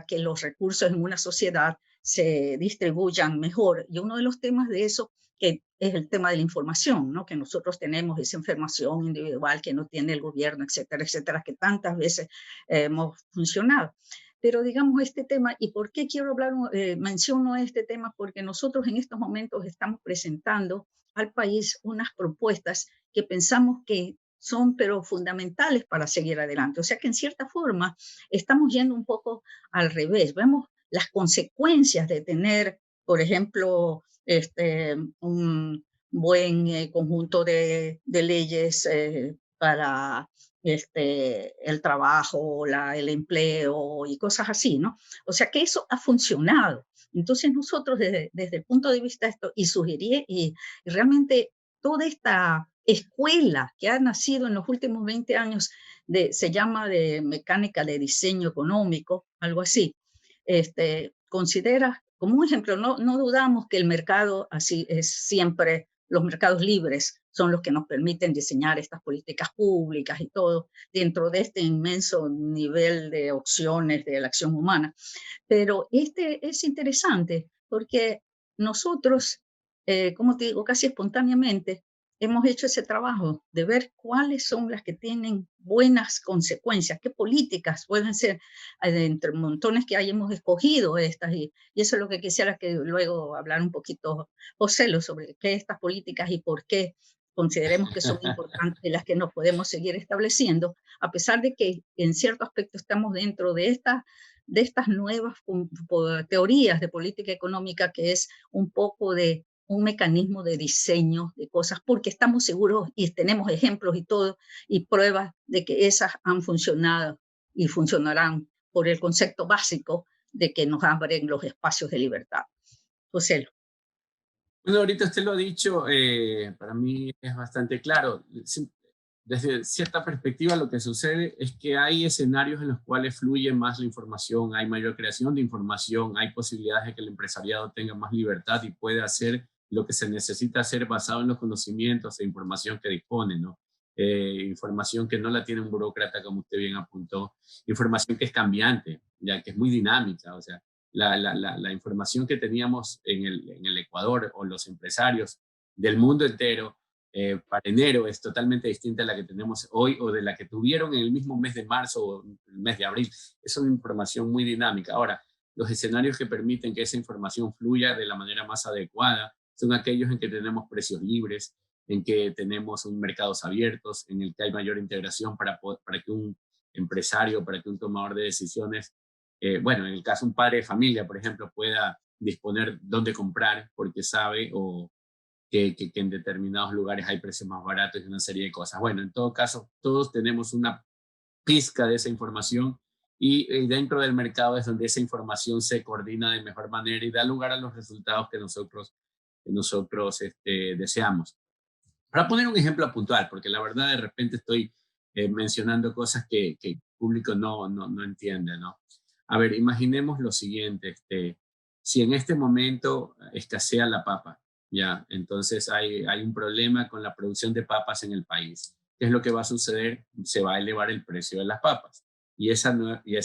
que los recursos en una sociedad se distribuyan mejor. Y uno de los temas de eso que es el tema de la información, ¿no? Que nosotros tenemos esa información individual que no tiene el gobierno, etcétera, etcétera, que tantas veces hemos funcionado. Pero digamos este tema, ¿y por qué quiero hablar, menciono este tema? Porque nosotros en estos momentos estamos presentando al país unas propuestas que pensamos que son pero fundamentales para seguir adelante. O sea que en cierta forma estamos yendo un poco al revés. Vemos las consecuencias de tener, por ejemplo, un buen conjunto de leyes para el trabajo, el empleo y cosas así, ¿no? O sea que eso ha funcionado. Entonces nosotros desde el punto de vista de esto, y sugerí, y realmente toda esta escuela que ha nacido en los últimos 20 años, se llama de mecánica de diseño económico, algo así, considera como un ejemplo, no dudamos que el mercado así es siempre, los mercados libres son los que nos permiten diseñar estas políticas públicas y todo dentro de este inmenso nivel de opciones de la acción humana. Pero es interesante porque nosotros, como te digo, casi espontáneamente hemos hecho ese trabajo de ver cuáles son las que tienen buenas consecuencias, qué políticas pueden ser, entre montones que hayamos escogido estas, y eso es lo que quisiera que luego hablar un poquito, José, sobre qué estas políticas y por qué consideremos que son importantes las que nos podemos seguir estableciendo, a pesar de que en cierto aspecto estamos dentro de estas nuevas teorías de política económica, que es un poco de un mecanismo de diseño de cosas, porque estamos seguros y tenemos ejemplos y todo, y pruebas de que esas han funcionado y funcionarán por el concepto básico de que nos abren los espacios de libertad. José. Bueno, ahorita usted lo ha dicho, para mí es bastante claro. Desde cierta perspectiva lo que sucede es que hay escenarios en los cuales fluye más la información, hay mayor creación de información, hay posibilidades de que el empresariado tenga más libertad y pueda hacer lo que se necesita hacer basado en los conocimientos e información que dispone, ¿no? Información que no la tiene un burócrata, como usted bien apuntó, información que es cambiante, ya que es muy dinámica, o sea, la información que teníamos en el Ecuador o los empresarios del mundo entero para enero es totalmente distinta a la que tenemos hoy o de la que tuvieron en el mismo mes de marzo o el mes de abril. Es una información muy dinámica. Ahora, los escenarios que permiten que esa información fluya de la manera más adecuada son aquellos en que tenemos precios libres, en que tenemos un mercados abiertos, en el que hay mayor integración para que un empresario, para que un tomador de decisiones, bueno, en el caso de un padre de familia, por ejemplo, pueda disponer dónde comprar porque sabe o que en determinados lugares hay precios más baratos y una serie de cosas. Bueno, en todo caso, todos tenemos una pizca de esa información y dentro del mercado es donde esa información se coordina de mejor manera y da lugar a los resultados que nosotros deseamos. Para poner un ejemplo puntual, porque la verdad de repente estoy mencionando cosas que el público no entiende, ¿no? A ver, imaginemos lo siguiente, si en este momento escasea la papa, ya, entonces hay un problema con la producción de papas en el país. ¿Qué es lo que va a suceder? Se va a elevar el precio de las papas. Y esa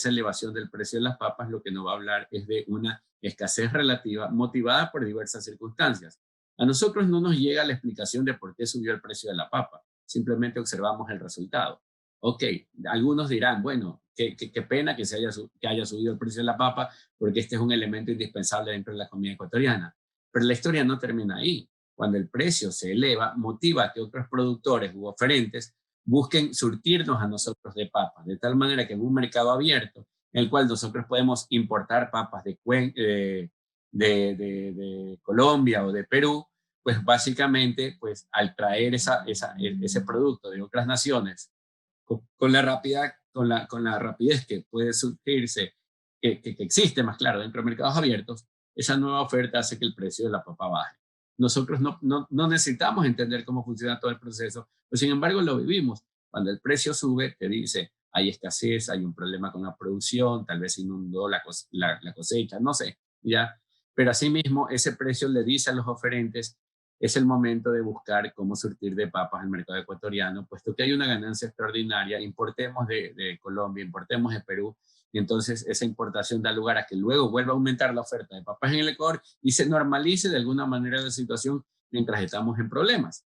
elevación del precio de las papas lo que nos va a hablar es de una escasez relativa motivada por diversas circunstancias. A nosotros no nos llega la explicación de por qué subió el precio de la papa, simplemente observamos el resultado. Ok, algunos dirán, bueno, qué pena que haya subido el precio de la papa porque este es un elemento indispensable dentro de la comida ecuatoriana. Pero la historia no termina ahí. Cuando el precio se eleva, motiva a que otros productores u oferentes busquen surtirnos a nosotros de papas, de tal manera que en un mercado abierto, en el cual nosotros podemos importar papas de Colombia o de Perú, pues básicamente, pues al traer ese producto de otras naciones con la rapidez que puede surgirse, que existe más claro dentro de mercados abiertos, esa nueva oferta hace que el precio de la papa baje. Nosotros no necesitamos entender cómo funciona todo el proceso, pero sin embargo lo vivimos. Cuando el precio sube, te dice, hay escasez, hay un problema con la producción, tal vez inundó la cosecha, no sé, ya. Pero asimismo, ese precio le dice a los oferentes, es el momento de buscar cómo surtir de papas el mercado ecuatoriano, puesto que hay una ganancia extraordinaria, importemos de Colombia, importemos de Perú, y entonces esa importación da lugar a que luego vuelva a aumentar la oferta de papas en el Ecuador y se normalice de alguna manera la situación mientras estamos en problemas.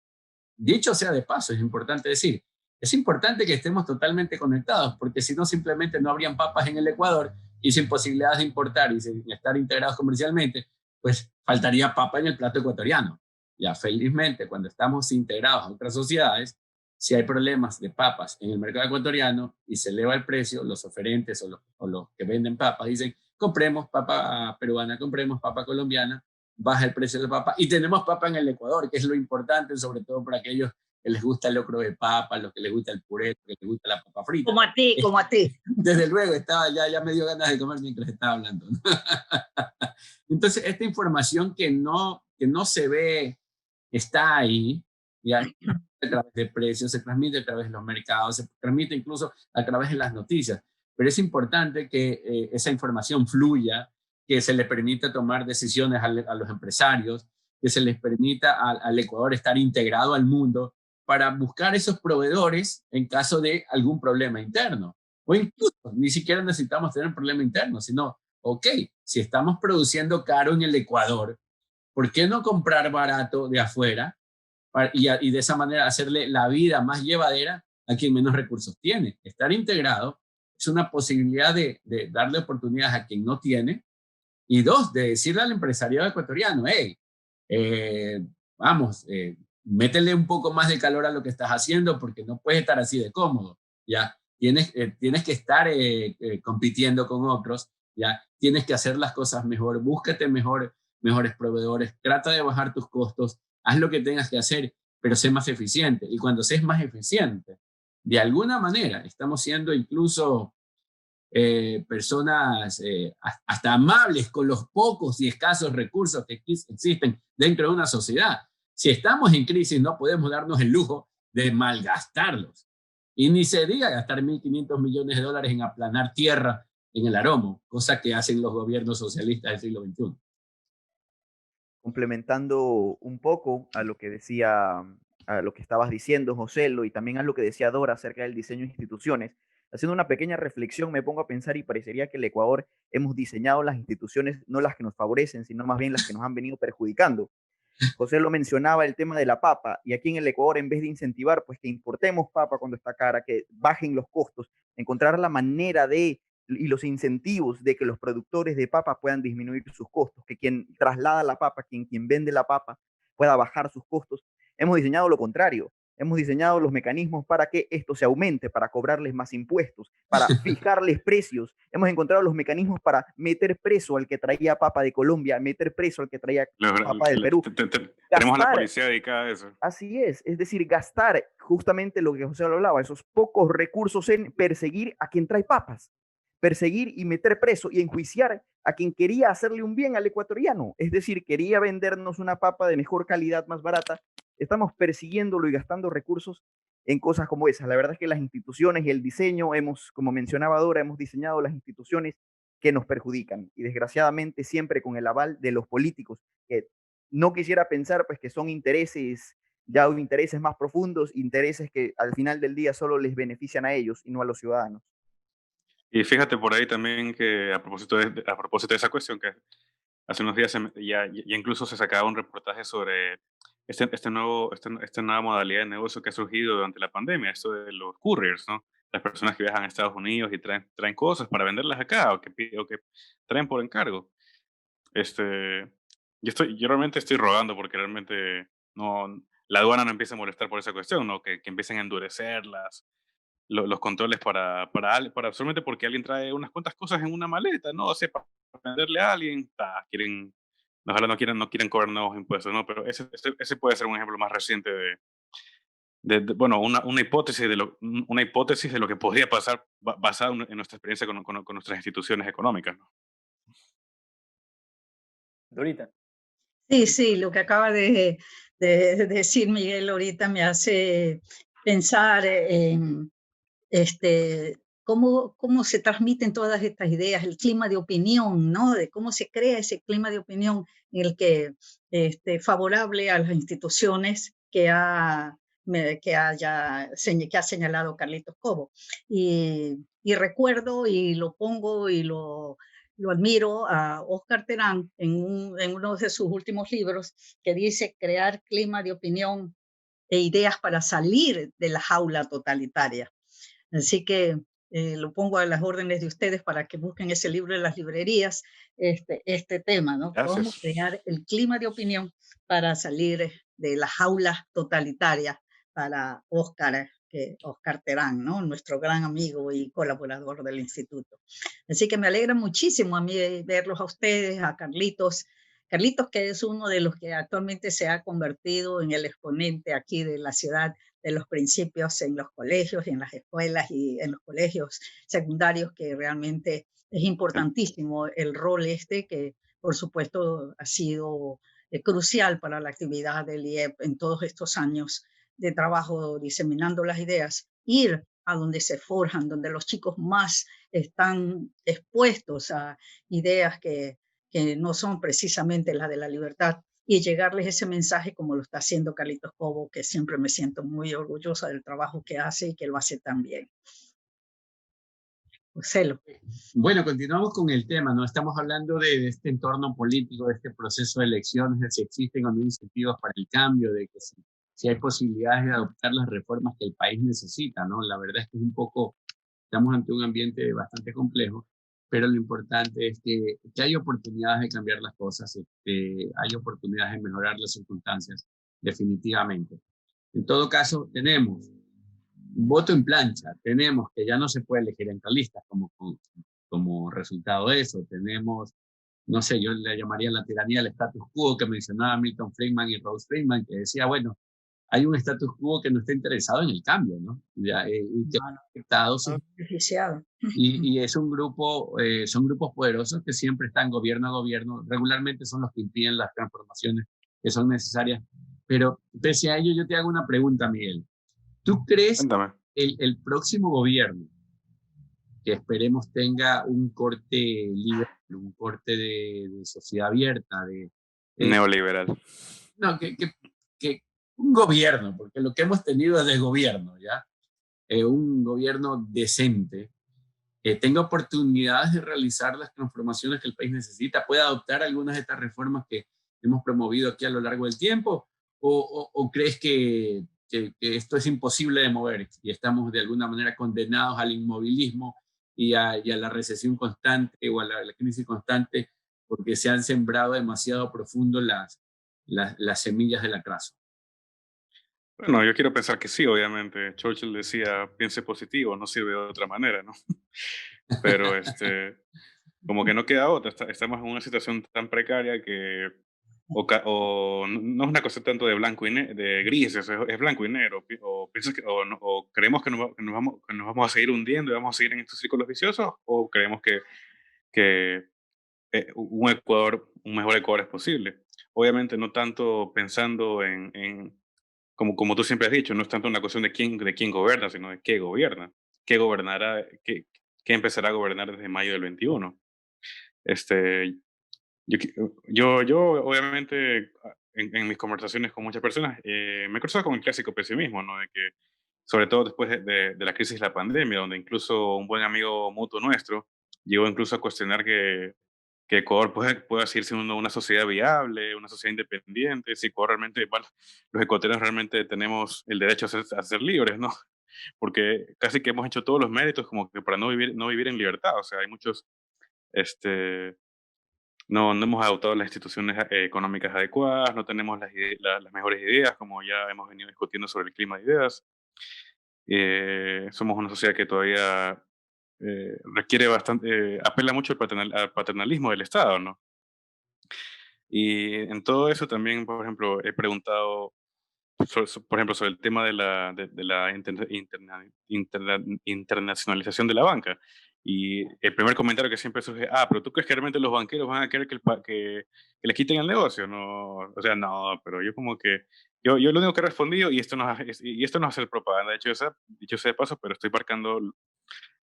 Dicho sea de paso, es importante decir, es importante que estemos totalmente conectados, porque si no simplemente no habrían papas en el Ecuador y sin posibilidades de importar y sin estar integrados comercialmente, pues faltaría papa en el plato ecuatoriano. Ya felizmente, cuando estamos integrados a otras sociedades, si hay problemas de papas en el mercado ecuatoriano y se eleva el precio, los oferentes o los que venden papas dicen, compremos papa peruana, compremos papa colombiana, baja el precio de la papa y tenemos papa en el Ecuador, que es lo importante, sobre todo para aquellos que les gusta el locro de papa, los que les gusta el puré, los que les gusta la papa frita. Como a ti, como a ti. Desde luego, ya me dio ganas de comer mientras estaba hablando. Entonces, esta información que no se ve está ahí, ya, a través de precios, se transmite a través de los mercados, se transmite incluso a través de las noticias. Pero es importante que esa información fluya, que se le permita tomar decisiones a los empresarios, que se les permita al Ecuador estar integrado al mundo para buscar esos proveedores en caso de algún problema interno. O incluso ni siquiera necesitamos tener un problema interno, sino, ok, si estamos produciendo caro en el Ecuador, ¿por qué no comprar barato de afuera y de esa manera hacerle la vida más llevadera a quien menos recursos tiene? Estar integrado es una posibilidad de darle oportunidades a quien no tiene, y dos, de decirle al empresariado ecuatoriano, hey, vamos, métele un poco más de calor a lo que estás haciendo porque no puedes estar así de cómodo, ¿ya? Tienes que estar compitiendo con otros, ¿ya? Tienes que hacer las cosas mejor, búscate mejores proveedores, trata de bajar tus costos, haz lo que tengas que hacer, pero sé más eficiente. Y cuando seas más eficiente, de alguna manera, estamos siendo incluso personas hasta amables con los pocos y escasos recursos que existen dentro de una sociedad. Si estamos en crisis, no podemos darnos el lujo de malgastarlos. Y ni se diga gastar 1.500 millones de dólares en aplanar tierra en el Aromo, cosa que hacen los gobiernos socialistas del siglo XXI. Complementando un poco a lo que decía, a lo que estabas diciendo, José, y también a lo que decía Dora acerca del diseño de instituciones, haciendo una pequeña reflexión, me pongo a pensar y parecería que el Ecuador hemos diseñado las instituciones, no las que nos favorecen, sino más bien las que nos han venido perjudicando. José lo mencionaba, el tema de la papa, y aquí en el Ecuador, en vez de incentivar, pues que importemos papa cuando está cara, que bajen los costos, encontrar la manera de y los incentivos de que los productores de papa puedan disminuir sus costos, que quien traslada la papa, quien vende la papa, pueda bajar sus costos. Hemos diseñado lo contrario. Hemos diseñado los mecanismos para que esto se aumente, para cobrarles más impuestos, para fijarles precios. Hemos encontrado los mecanismos para meter preso al que traía papa de Colombia, meter preso al que traía papa del Perú. Tenemos a la policía dedicada a eso. Así es decir, gastar justamente lo que José hablaba, esos pocos recursos en perseguir a quien trae papas, perseguir y meter preso y enjuiciar a quien quería hacerle un bien al ecuatoriano, es decir, quería vendernos una papa de mejor calidad, más barata. Estamos persiguiéndolo y gastando recursos en cosas como esas. La verdad es que las instituciones y el diseño, como mencionaba Dora, hemos diseñado las instituciones que nos perjudican y desgraciadamente siempre con el aval de los políticos, que no quisiera pensar pues que son intereses más profundos, intereses que al final del día solo les benefician a ellos y no a los ciudadanos. Y fíjate por ahí también que a propósito de esa cuestión, que hace unos días ya incluso se sacaba un reportaje sobre esta nueva modalidad de negocio que ha surgido durante la pandemia, esto de los couriers, ¿no? Las personas que viajan a Estados Unidos y traen cosas para venderlas acá o que traen por encargo. Yo realmente estoy rogando porque realmente la aduana no empiece a molestar por esa cuestión, ¿no? Que empiecen a endurecer los controles para solamente porque alguien trae unas cuantas cosas en una maleta, ¿no? O sea, para venderle a alguien, ojalá no quieren cobrar nuevos impuestos, ¿no? Pero ese puede ser un ejemplo más reciente bueno, una hipótesis de lo que podría pasar basado en nuestra experiencia con nuestras instituciones económicas, ¿no? Dorita. Sí, lo que acaba de decir Miguel ahorita me hace pensar en cómo se transmiten todas estas ideas, el clima de opinión, ¿no? De cómo se crea ese clima de opinión en el que favorable a las instituciones que ha señalado Carlitos Cobo. Y recuerdo y lo pongo y lo admiro a Oscar Terán en uno de sus últimos libros que dice crear clima de opinión e ideas para salir de la jaula totalitaria. Así que lo pongo a las órdenes de ustedes para que busquen ese libro en las librerías, este tema, ¿no? Gracias. Cómo crear el clima de opinión para salir de la jaula totalitaria para Oscar Terán, ¿no? Nuestro gran amigo y colaborador del instituto. Así que me alegra muchísimo a mí verlos a ustedes, a Carlitos, que es uno de los que actualmente se ha convertido en el exponente aquí de la ciudad de los principios en los colegios y en las escuelas y en los colegios secundarios, que realmente es importantísimo el rol que por supuesto ha sido crucial para la actividad del IEP en todos estos años de trabajo diseminando las ideas, ir a donde se forjan, donde los chicos más están expuestos a ideas que no son precisamente las de la libertad, y llegarles ese mensaje como lo está haciendo Carlitos Cobo, que siempre me siento muy orgullosa del trabajo que hace y que lo hace tan bien. Marcelo. Bueno, continuamos con el tema, ¿no? Estamos hablando de este entorno político, de este proceso de elecciones, de si existen o no incentivos para el cambio, de que si hay posibilidades de adoptar las reformas que el país necesita, ¿no? La verdad es que es un poco, estamos ante un ambiente bastante complejo, pero lo importante es que hay oportunidades de cambiar las cosas, hay oportunidades de mejorar las circunstancias, definitivamente. En todo caso, tenemos voto en plancha, tenemos que ya no se puede elegir entre listas como resultado de eso, tenemos, no sé, yo le llamaría la tiranía del status quo que mencionaba Milton Friedman y Rose Friedman, que decía, bueno, hay un status quo que no está interesado en el cambio, ¿no? Ya, y que No, afectados, beneficiado. y es un grupo, son grupos poderosos que siempre están gobierno a gobierno, regularmente son los que impiden las transformaciones que son necesarias, pero pese a ello yo te hago una pregunta, Miguel. ¿Tú crees Cuéntame. que el próximo gobierno, que esperemos tenga un corte libre, un corte de sociedad abierta, Neoliberal. no, que un gobierno, porque lo que hemos tenido es de gobierno, ¿ya? Un gobierno decente, tenga oportunidades de realizar las transformaciones que el país necesita, pueda adoptar algunas de estas reformas que hemos promovido aquí a lo largo del tiempo, o crees que esto es imposible de mover y estamos de alguna manera condenados al inmovilismo y a la recesión constante o a la crisis constante porque se han sembrado demasiado profundo las semillas del atraso? Bueno, yo quiero pensar que sí, obviamente. Churchill decía, piense positivo, no sirve de otra manera, ¿no? Pero como que no queda otra. Estamos en una situación tan precaria que o no es una cosa tanto de blanco y de grises, es blanco y negro. O piensas que, o creemos que que nos vamos a seguir hundiendo y vamos a seguir en estos círculos viciosos, o creemos que un mejor Ecuador es posible. Obviamente no tanto pensando como tú siempre has dicho, no es tanto una cuestión de quién gobierna, sino de qué gobierna. ¿Qué gobernará, qué empezará a gobernar desde mayo del 21? Este, yo obviamente, en mis conversaciones con muchas personas, me he cruzado con el clásico pesimismo, ¿no? De que, sobre todo después de la crisis de la pandemia, donde incluso un buen amigo mutuo nuestro llegó incluso a cuestionar que Ecuador pueda seguir siendo una sociedad viable, una sociedad independiente, si Ecuador realmente, bueno, los ecuatorianos realmente tenemos el derecho a ser libres, ¿no? Porque casi que hemos hecho todos los méritos como que para no vivir en libertad, o sea, hay muchos, este, no hemos adoptado las instituciones económicas adecuadas, no tenemos las mejores ideas, como ya hemos venido discutiendo sobre el clima de ideas. Somos una sociedad que todavía requiere bastante, apela mucho al paternalismo del Estado, ¿no? Y en todo eso también, por ejemplo, he preguntado, por ejemplo, sobre el tema de la internacionalización de la banca. Y el primer comentario que siempre surge, pero ¿tú crees que realmente los banqueros van a querer que les quiten el negocio? No, o sea, no, pero yo como que, yo lo único que he respondido, y esto no es hacer propaganda, dicho sea de paso, pero estoy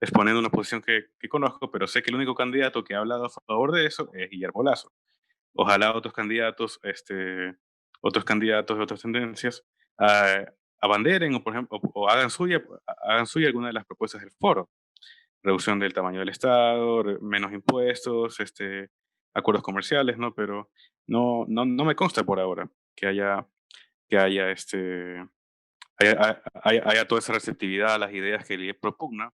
exponiendo una posición que conozco, pero sé que el único candidato que ha hablado a favor de eso es Guillermo Lasso. Ojalá otros candidatos de otras tendencias, ah, abanderen o, por ejemplo, o hagan suya alguna de las propuestas del foro. Reducción del tamaño del Estado, menos impuestos, acuerdos comerciales, ¿no? Pero no me consta por ahora que haya toda esa receptividad a las ideas que él propugna,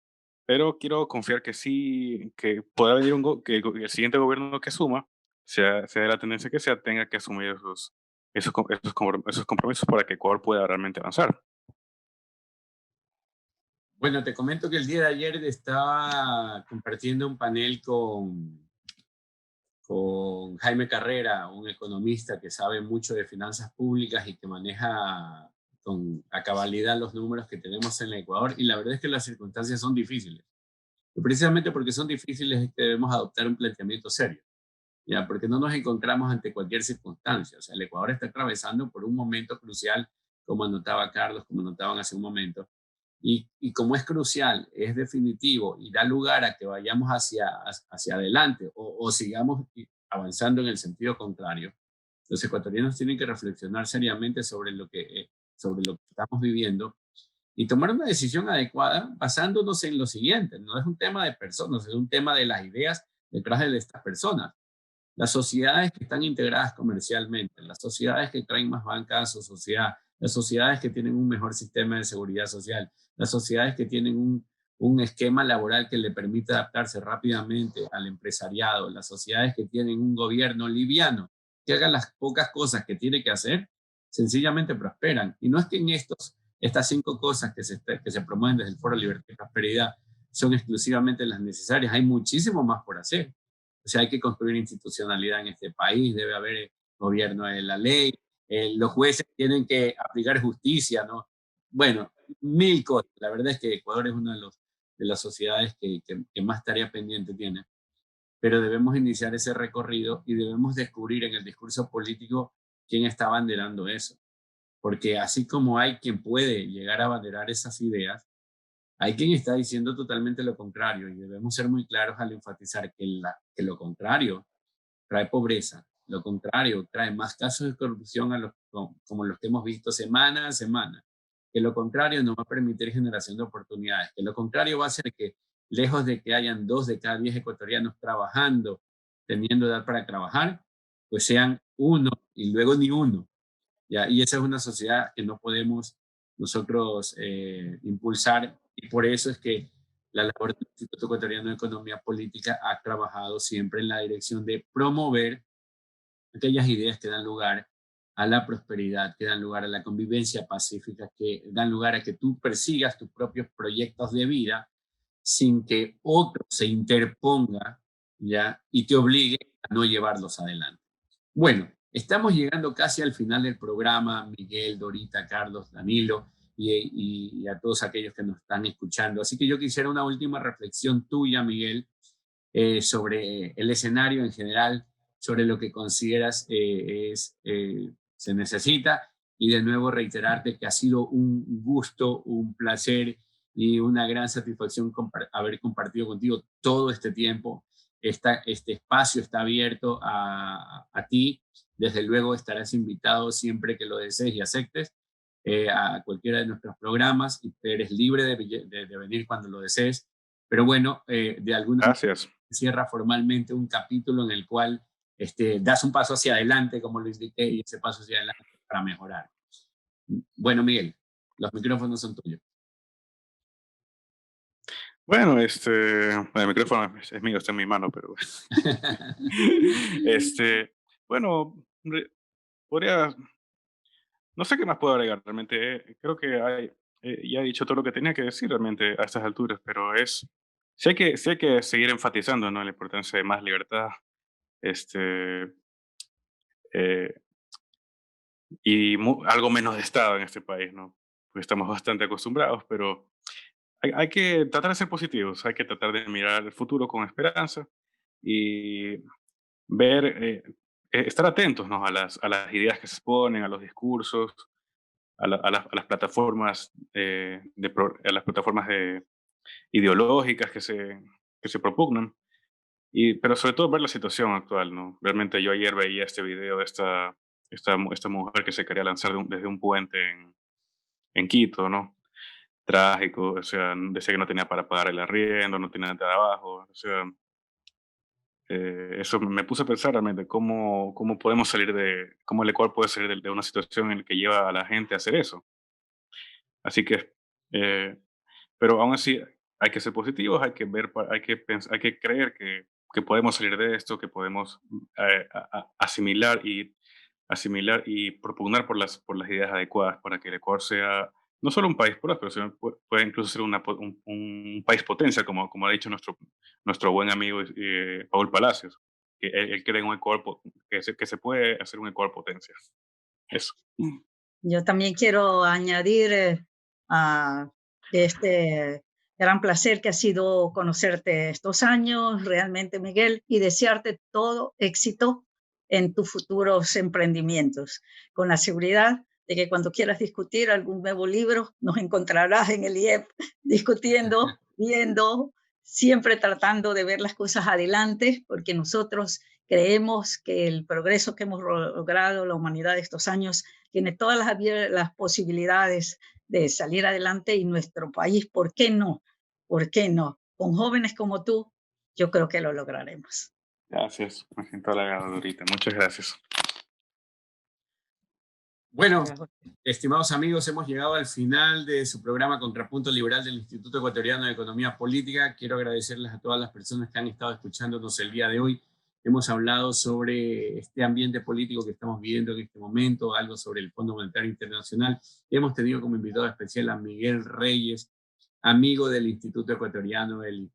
pero quiero confiar que sí, que podrá venir el siguiente gobierno que asuma, sea de la tendencia que sea, tenga que asumir esos compromisos para que Ecuador pueda realmente avanzar. Bueno, te comento que el día de ayer estaba compartiendo un panel con Jaime Carrera, un economista que sabe mucho de finanzas públicas y que maneja a cabalidad los números que tenemos en el Ecuador, y la verdad es que las circunstancias son difíciles. Y precisamente porque son difíciles es que debemos adoptar un planteamiento serio, ¿ya? Porque no nos encontramos ante cualquier circunstancia. O sea, el Ecuador está atravesando por un momento crucial, como anotaba Carlos, como anotaban hace un momento, y como es crucial, es definitivo y da lugar a que vayamos hacia adelante o sigamos avanzando en el sentido contrario, los ecuatorianos tienen que reflexionar seriamente sobre lo que estamos viviendo y tomar una decisión adecuada basándonos en lo siguiente. No es un tema de personas, es un tema de las ideas detrás de estas personas. Las sociedades que están integradas comercialmente, las sociedades que traen más banca a su sociedad, las sociedades que tienen un mejor sistema de seguridad social, las sociedades que tienen un esquema laboral que le permite adaptarse rápidamente al empresariado, las sociedades que tienen un gobierno liviano que haga las pocas cosas que tiene que hacer, sencillamente prosperan. Y no es que en estas 5 cosas que se promueven desde el Foro Libertad y Prosperidad son exclusivamente las necesarias, hay muchísimo más por hacer. O sea, hay que construir institucionalidad en este país, debe haber gobierno de la ley, los jueces tienen que aplicar justicia, ¿no? Bueno, 1000 cosas. La verdad es que Ecuador es una de las sociedades que más tarea pendiente tiene, pero debemos iniciar ese recorrido y debemos descubrir en el discurso político quién está abanderando eso. Porque así como hay quien puede llegar a abanderar esas ideas, hay quien está diciendo totalmente lo contrario y debemos ser muy claros al enfatizar que lo contrario trae pobreza, lo contrario trae más casos de corrupción como los que hemos visto semana a semana, que lo contrario no va a permitir generación de oportunidades, que lo contrario va a hacer que lejos de que hayan 2 de cada 10 ecuatorianos trabajando, teniendo edad para trabajar, pues sean 1 y luego ni 1. ¿Ya? Y esa es una sociedad que no podemos nosotros impulsar, y por eso es que la labor del Instituto Ecuatoriano de Economía Política ha trabajado siempre en la dirección de promover aquellas ideas que dan lugar a la prosperidad, que dan lugar a la convivencia pacífica, que dan lugar a que tú persigas tus propios proyectos de vida sin que otro se interponga, ¿ya? Y te obligue a no llevarlos adelante. Bueno, estamos llegando casi al final del programa, Miguel, Dorita, Carlos, Danilo y a todos aquellos que nos están escuchando. Así que yo quisiera una última reflexión tuya, Miguel, sobre el escenario en general, sobre lo que consideras se necesita, y de nuevo reiterarte que ha sido un gusto, un placer y una gran satisfacción haber compartido contigo todo este tiempo. Este espacio está abierto a ti. Desde luego estarás invitado siempre que lo desees y aceptes a cualquiera de nuestros programas, y eres libre de venir cuando lo desees. Pero bueno, de alguna Gracias. cierra formalmente un capítulo en el cual das un paso hacia adelante, como lo indiqué, y ese paso hacia adelante para mejorar. Bueno, Miguel, los micrófonos son tuyos. Bueno, el micrófono es mío, está en mi mano, pero bueno, podría, no sé qué más puedo agregar realmente. Creo que ya he dicho todo lo que tenía que decir realmente a estas alturas, pero sí hay que seguir enfatizando, ¿no? La importancia de más libertad, este, eh, y algo menos de Estado en este país, ¿no? Porque estamos bastante acostumbrados, pero hay que tratar de ser positivos, hay que tratar de mirar el futuro con esperanza y ver, estar atentos, ¿no? A las ideas que se exponen, a los discursos, a las plataformas, a las plataformas ideológicas que se propugnan. Pero sobre todo ver la situación actual, ¿no? Realmente yo ayer veía este video de esta mujer que se quería lanzar desde un puente en Quito, ¿no? Trágico, o sea, decía que no tenía para pagar el arriendo, no tenía trabajo, o sea, eso me puso a pensar realmente cómo podemos salir cómo el Ecuador puede salir de una situación en la que lleva a la gente a hacer eso. Así que, eh, pero aún así hay que ser positivos, hay que ver, hay que creer que podemos salir de esto, que podemos asimilar y propugnar por las ideas adecuadas para que el Ecuador sea no solo un país próspero, sino puede incluso ser un país potencia, como ha dicho nuestro buen amigo Paul Palacios, que él cree en un Ecuador que se puede hacer un Ecuador potencia. Eso. Yo también quiero añadir a este gran placer que ha sido conocerte estos años, realmente, Miguel, y desearte todo éxito en tus futuros emprendimientos, con la seguridad de que cuando quieras discutir algún nuevo libro, nos encontrarás en el IEP discutiendo, viendo, siempre tratando de ver las cosas adelante, porque nosotros creemos que el progreso que hemos logrado la humanidad estos años tiene todas las posibilidades de salir adelante, y nuestro país, ¿por qué no? ¿Por qué no? Con jóvenes como tú, yo creo que lo lograremos. Gracias, me siento halagado ahorita. Muchas gracias. Bueno, estimados amigos, hemos llegado al final de su programa Contrapunto Liberal del Instituto Ecuatoriano de Economía Política. Quiero agradecerles a todas las personas que han estado escuchándonos el día de hoy. Hemos hablado sobre este ambiente político que estamos viviendo en este momento, algo sobre el Fondo Monetario Internacional. Hemos tenido como invitado especial a Miguel Reyes, amigo del Instituto Ecuatoriano de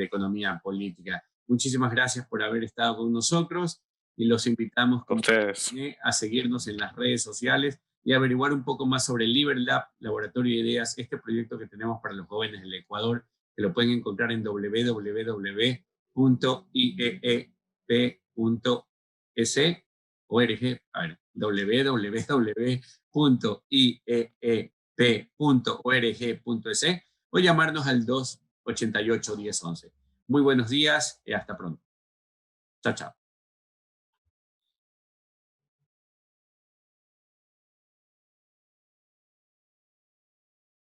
Economía Política. Muchísimas gracias por haber estado con nosotros y los invitamos a seguirnos en las redes sociales y averiguar un poco más sobre LiberLab, Laboratorio de Ideas, este proyecto que tenemos para los jóvenes del Ecuador, que lo pueden encontrar en www.iep.org o llamarnos al 288-1011. Muy buenos días y hasta pronto. Chao, chao.